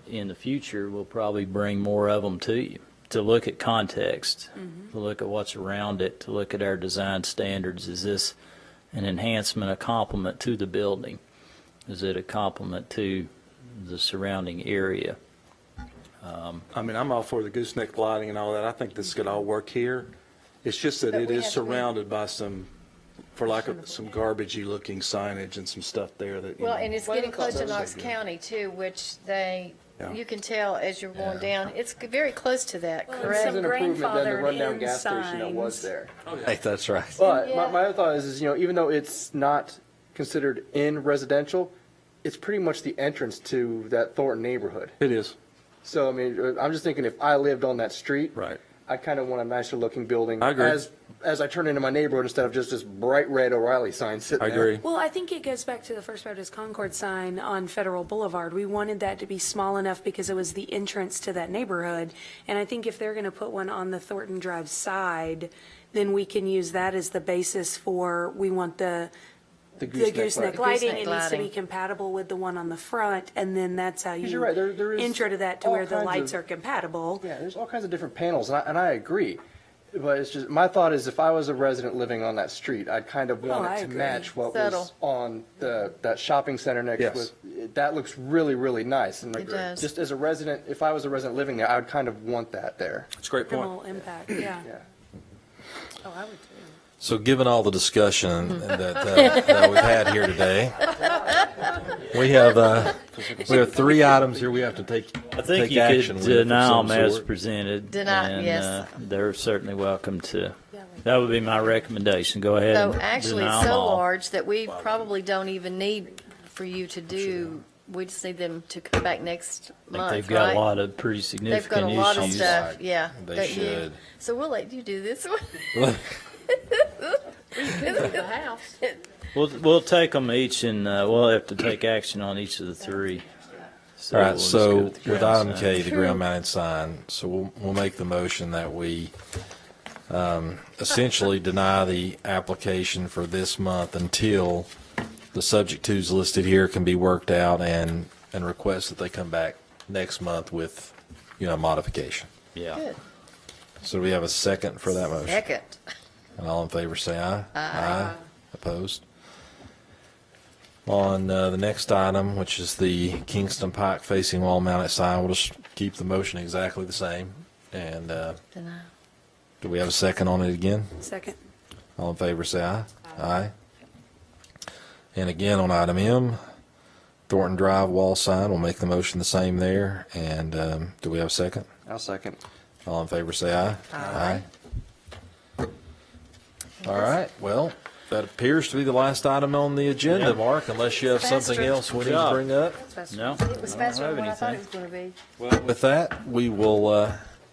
in the future we'll probably bring more of them to you, to look at context, to look at what's around it, to look at our design standards. Is this an enhancement, a complement to the building? Is it a complement to the surrounding area? I mean, I'm all for the gooseneck lighting and all that. I think this could all work here. It's just that But it we is have to- surrounded by some, for lack of, some garbagey looking signage and some stuff there that, you Well, know. and it's getting close to Knox County too, which Yeah. you can tell as you're going down, it's very close to that, Well, correct? some It's an improvement than the grandfathered rundown in gas station that was signs. there. Hey, that's right. But Yeah. my other thought is, even though it's not considered in residential, it's pretty much the entrance to that Thornton neighborhood. It is, So, I mean, I'm just thinking if I lived on that street, right. I kind of want a nicer looking building. I agree. As I turn into my neighborhood instead of just this bright red O'Reilly sign sitting I there. agree. Well, I think it goes back to the First Baptist Concord sign on Federal Boulevard. We wanted that to be small enough because it was the entrance to that neighborhood. And I think if they're going to put one on the Thornton Drive side, then we can use that as the basis for, we want the the gooseneck lighting, Gooseneck it needs to be lighting. compatible with the one on the front, and then that's how Because you you're right, there is intro to that to all where the kinds lights of- are compatible. Yeah, there's all kinds of different panels, and I agree. But it's just, my thought is if I was a resident living on that street, I'd kind of want I it to agree. match what Subtle. was on that shopping center next Yes. with, that looks really, really nice. And It does. just as a resident, if I was a resident living there, I would kind of want that there. It's a great point. Minimal impact, yeah. Yeah. Oh, I would too. So given all the discussion that we've had here today, we have 3 items here we have to take I think take you action could with of deny some them as sort. presented. Deny, and, yes. They're certainly welcome to, that would be my recommendation. Go ahead So and actually, deny it's 'em so all. large that we probably don't even need for you to do, we just need them to come back next I think month, they've got right? a lot of pretty They've got a significant lot of issues. stuff, yeah. They that you- should. So we'll let you do this one. The house. We'll take them each, and we'll have to take action on each of the 3. So All we'll right, just so go with the with ground item sign. K, the ground mounted sign, so we'll make the motion that we essentially deny the application for this month until the subject twos listed here can be worked out and request that they come back next month with, modification. Yeah. Good. So do we have a second for that motion? Second. And all in favor say aye. Aye. Opposed? On the next item, which is the Kingston Pike facing wall mounted sign, we'll just keep the motion exactly the same. And Deny. do we have a second on it again? Second. All in favor say aye. Aye. And again, on item M, Thornton Drive wall sign, we'll make the motion the same there. And do we have a second? I'll second. All in favor say aye. Aye. All right, well, that appears to be the last item on the agenda, Yeah. Mark, unless you have something Faster. else we need to job. bring up. No, It was I don't faster have than what I thought it anything. was going to be. Well, with that, we will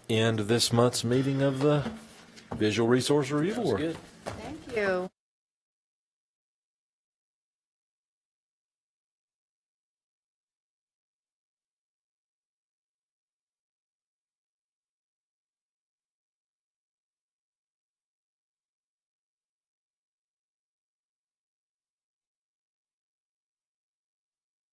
end this month's meeting of the Visual Resource Review Board. Good. Thank you.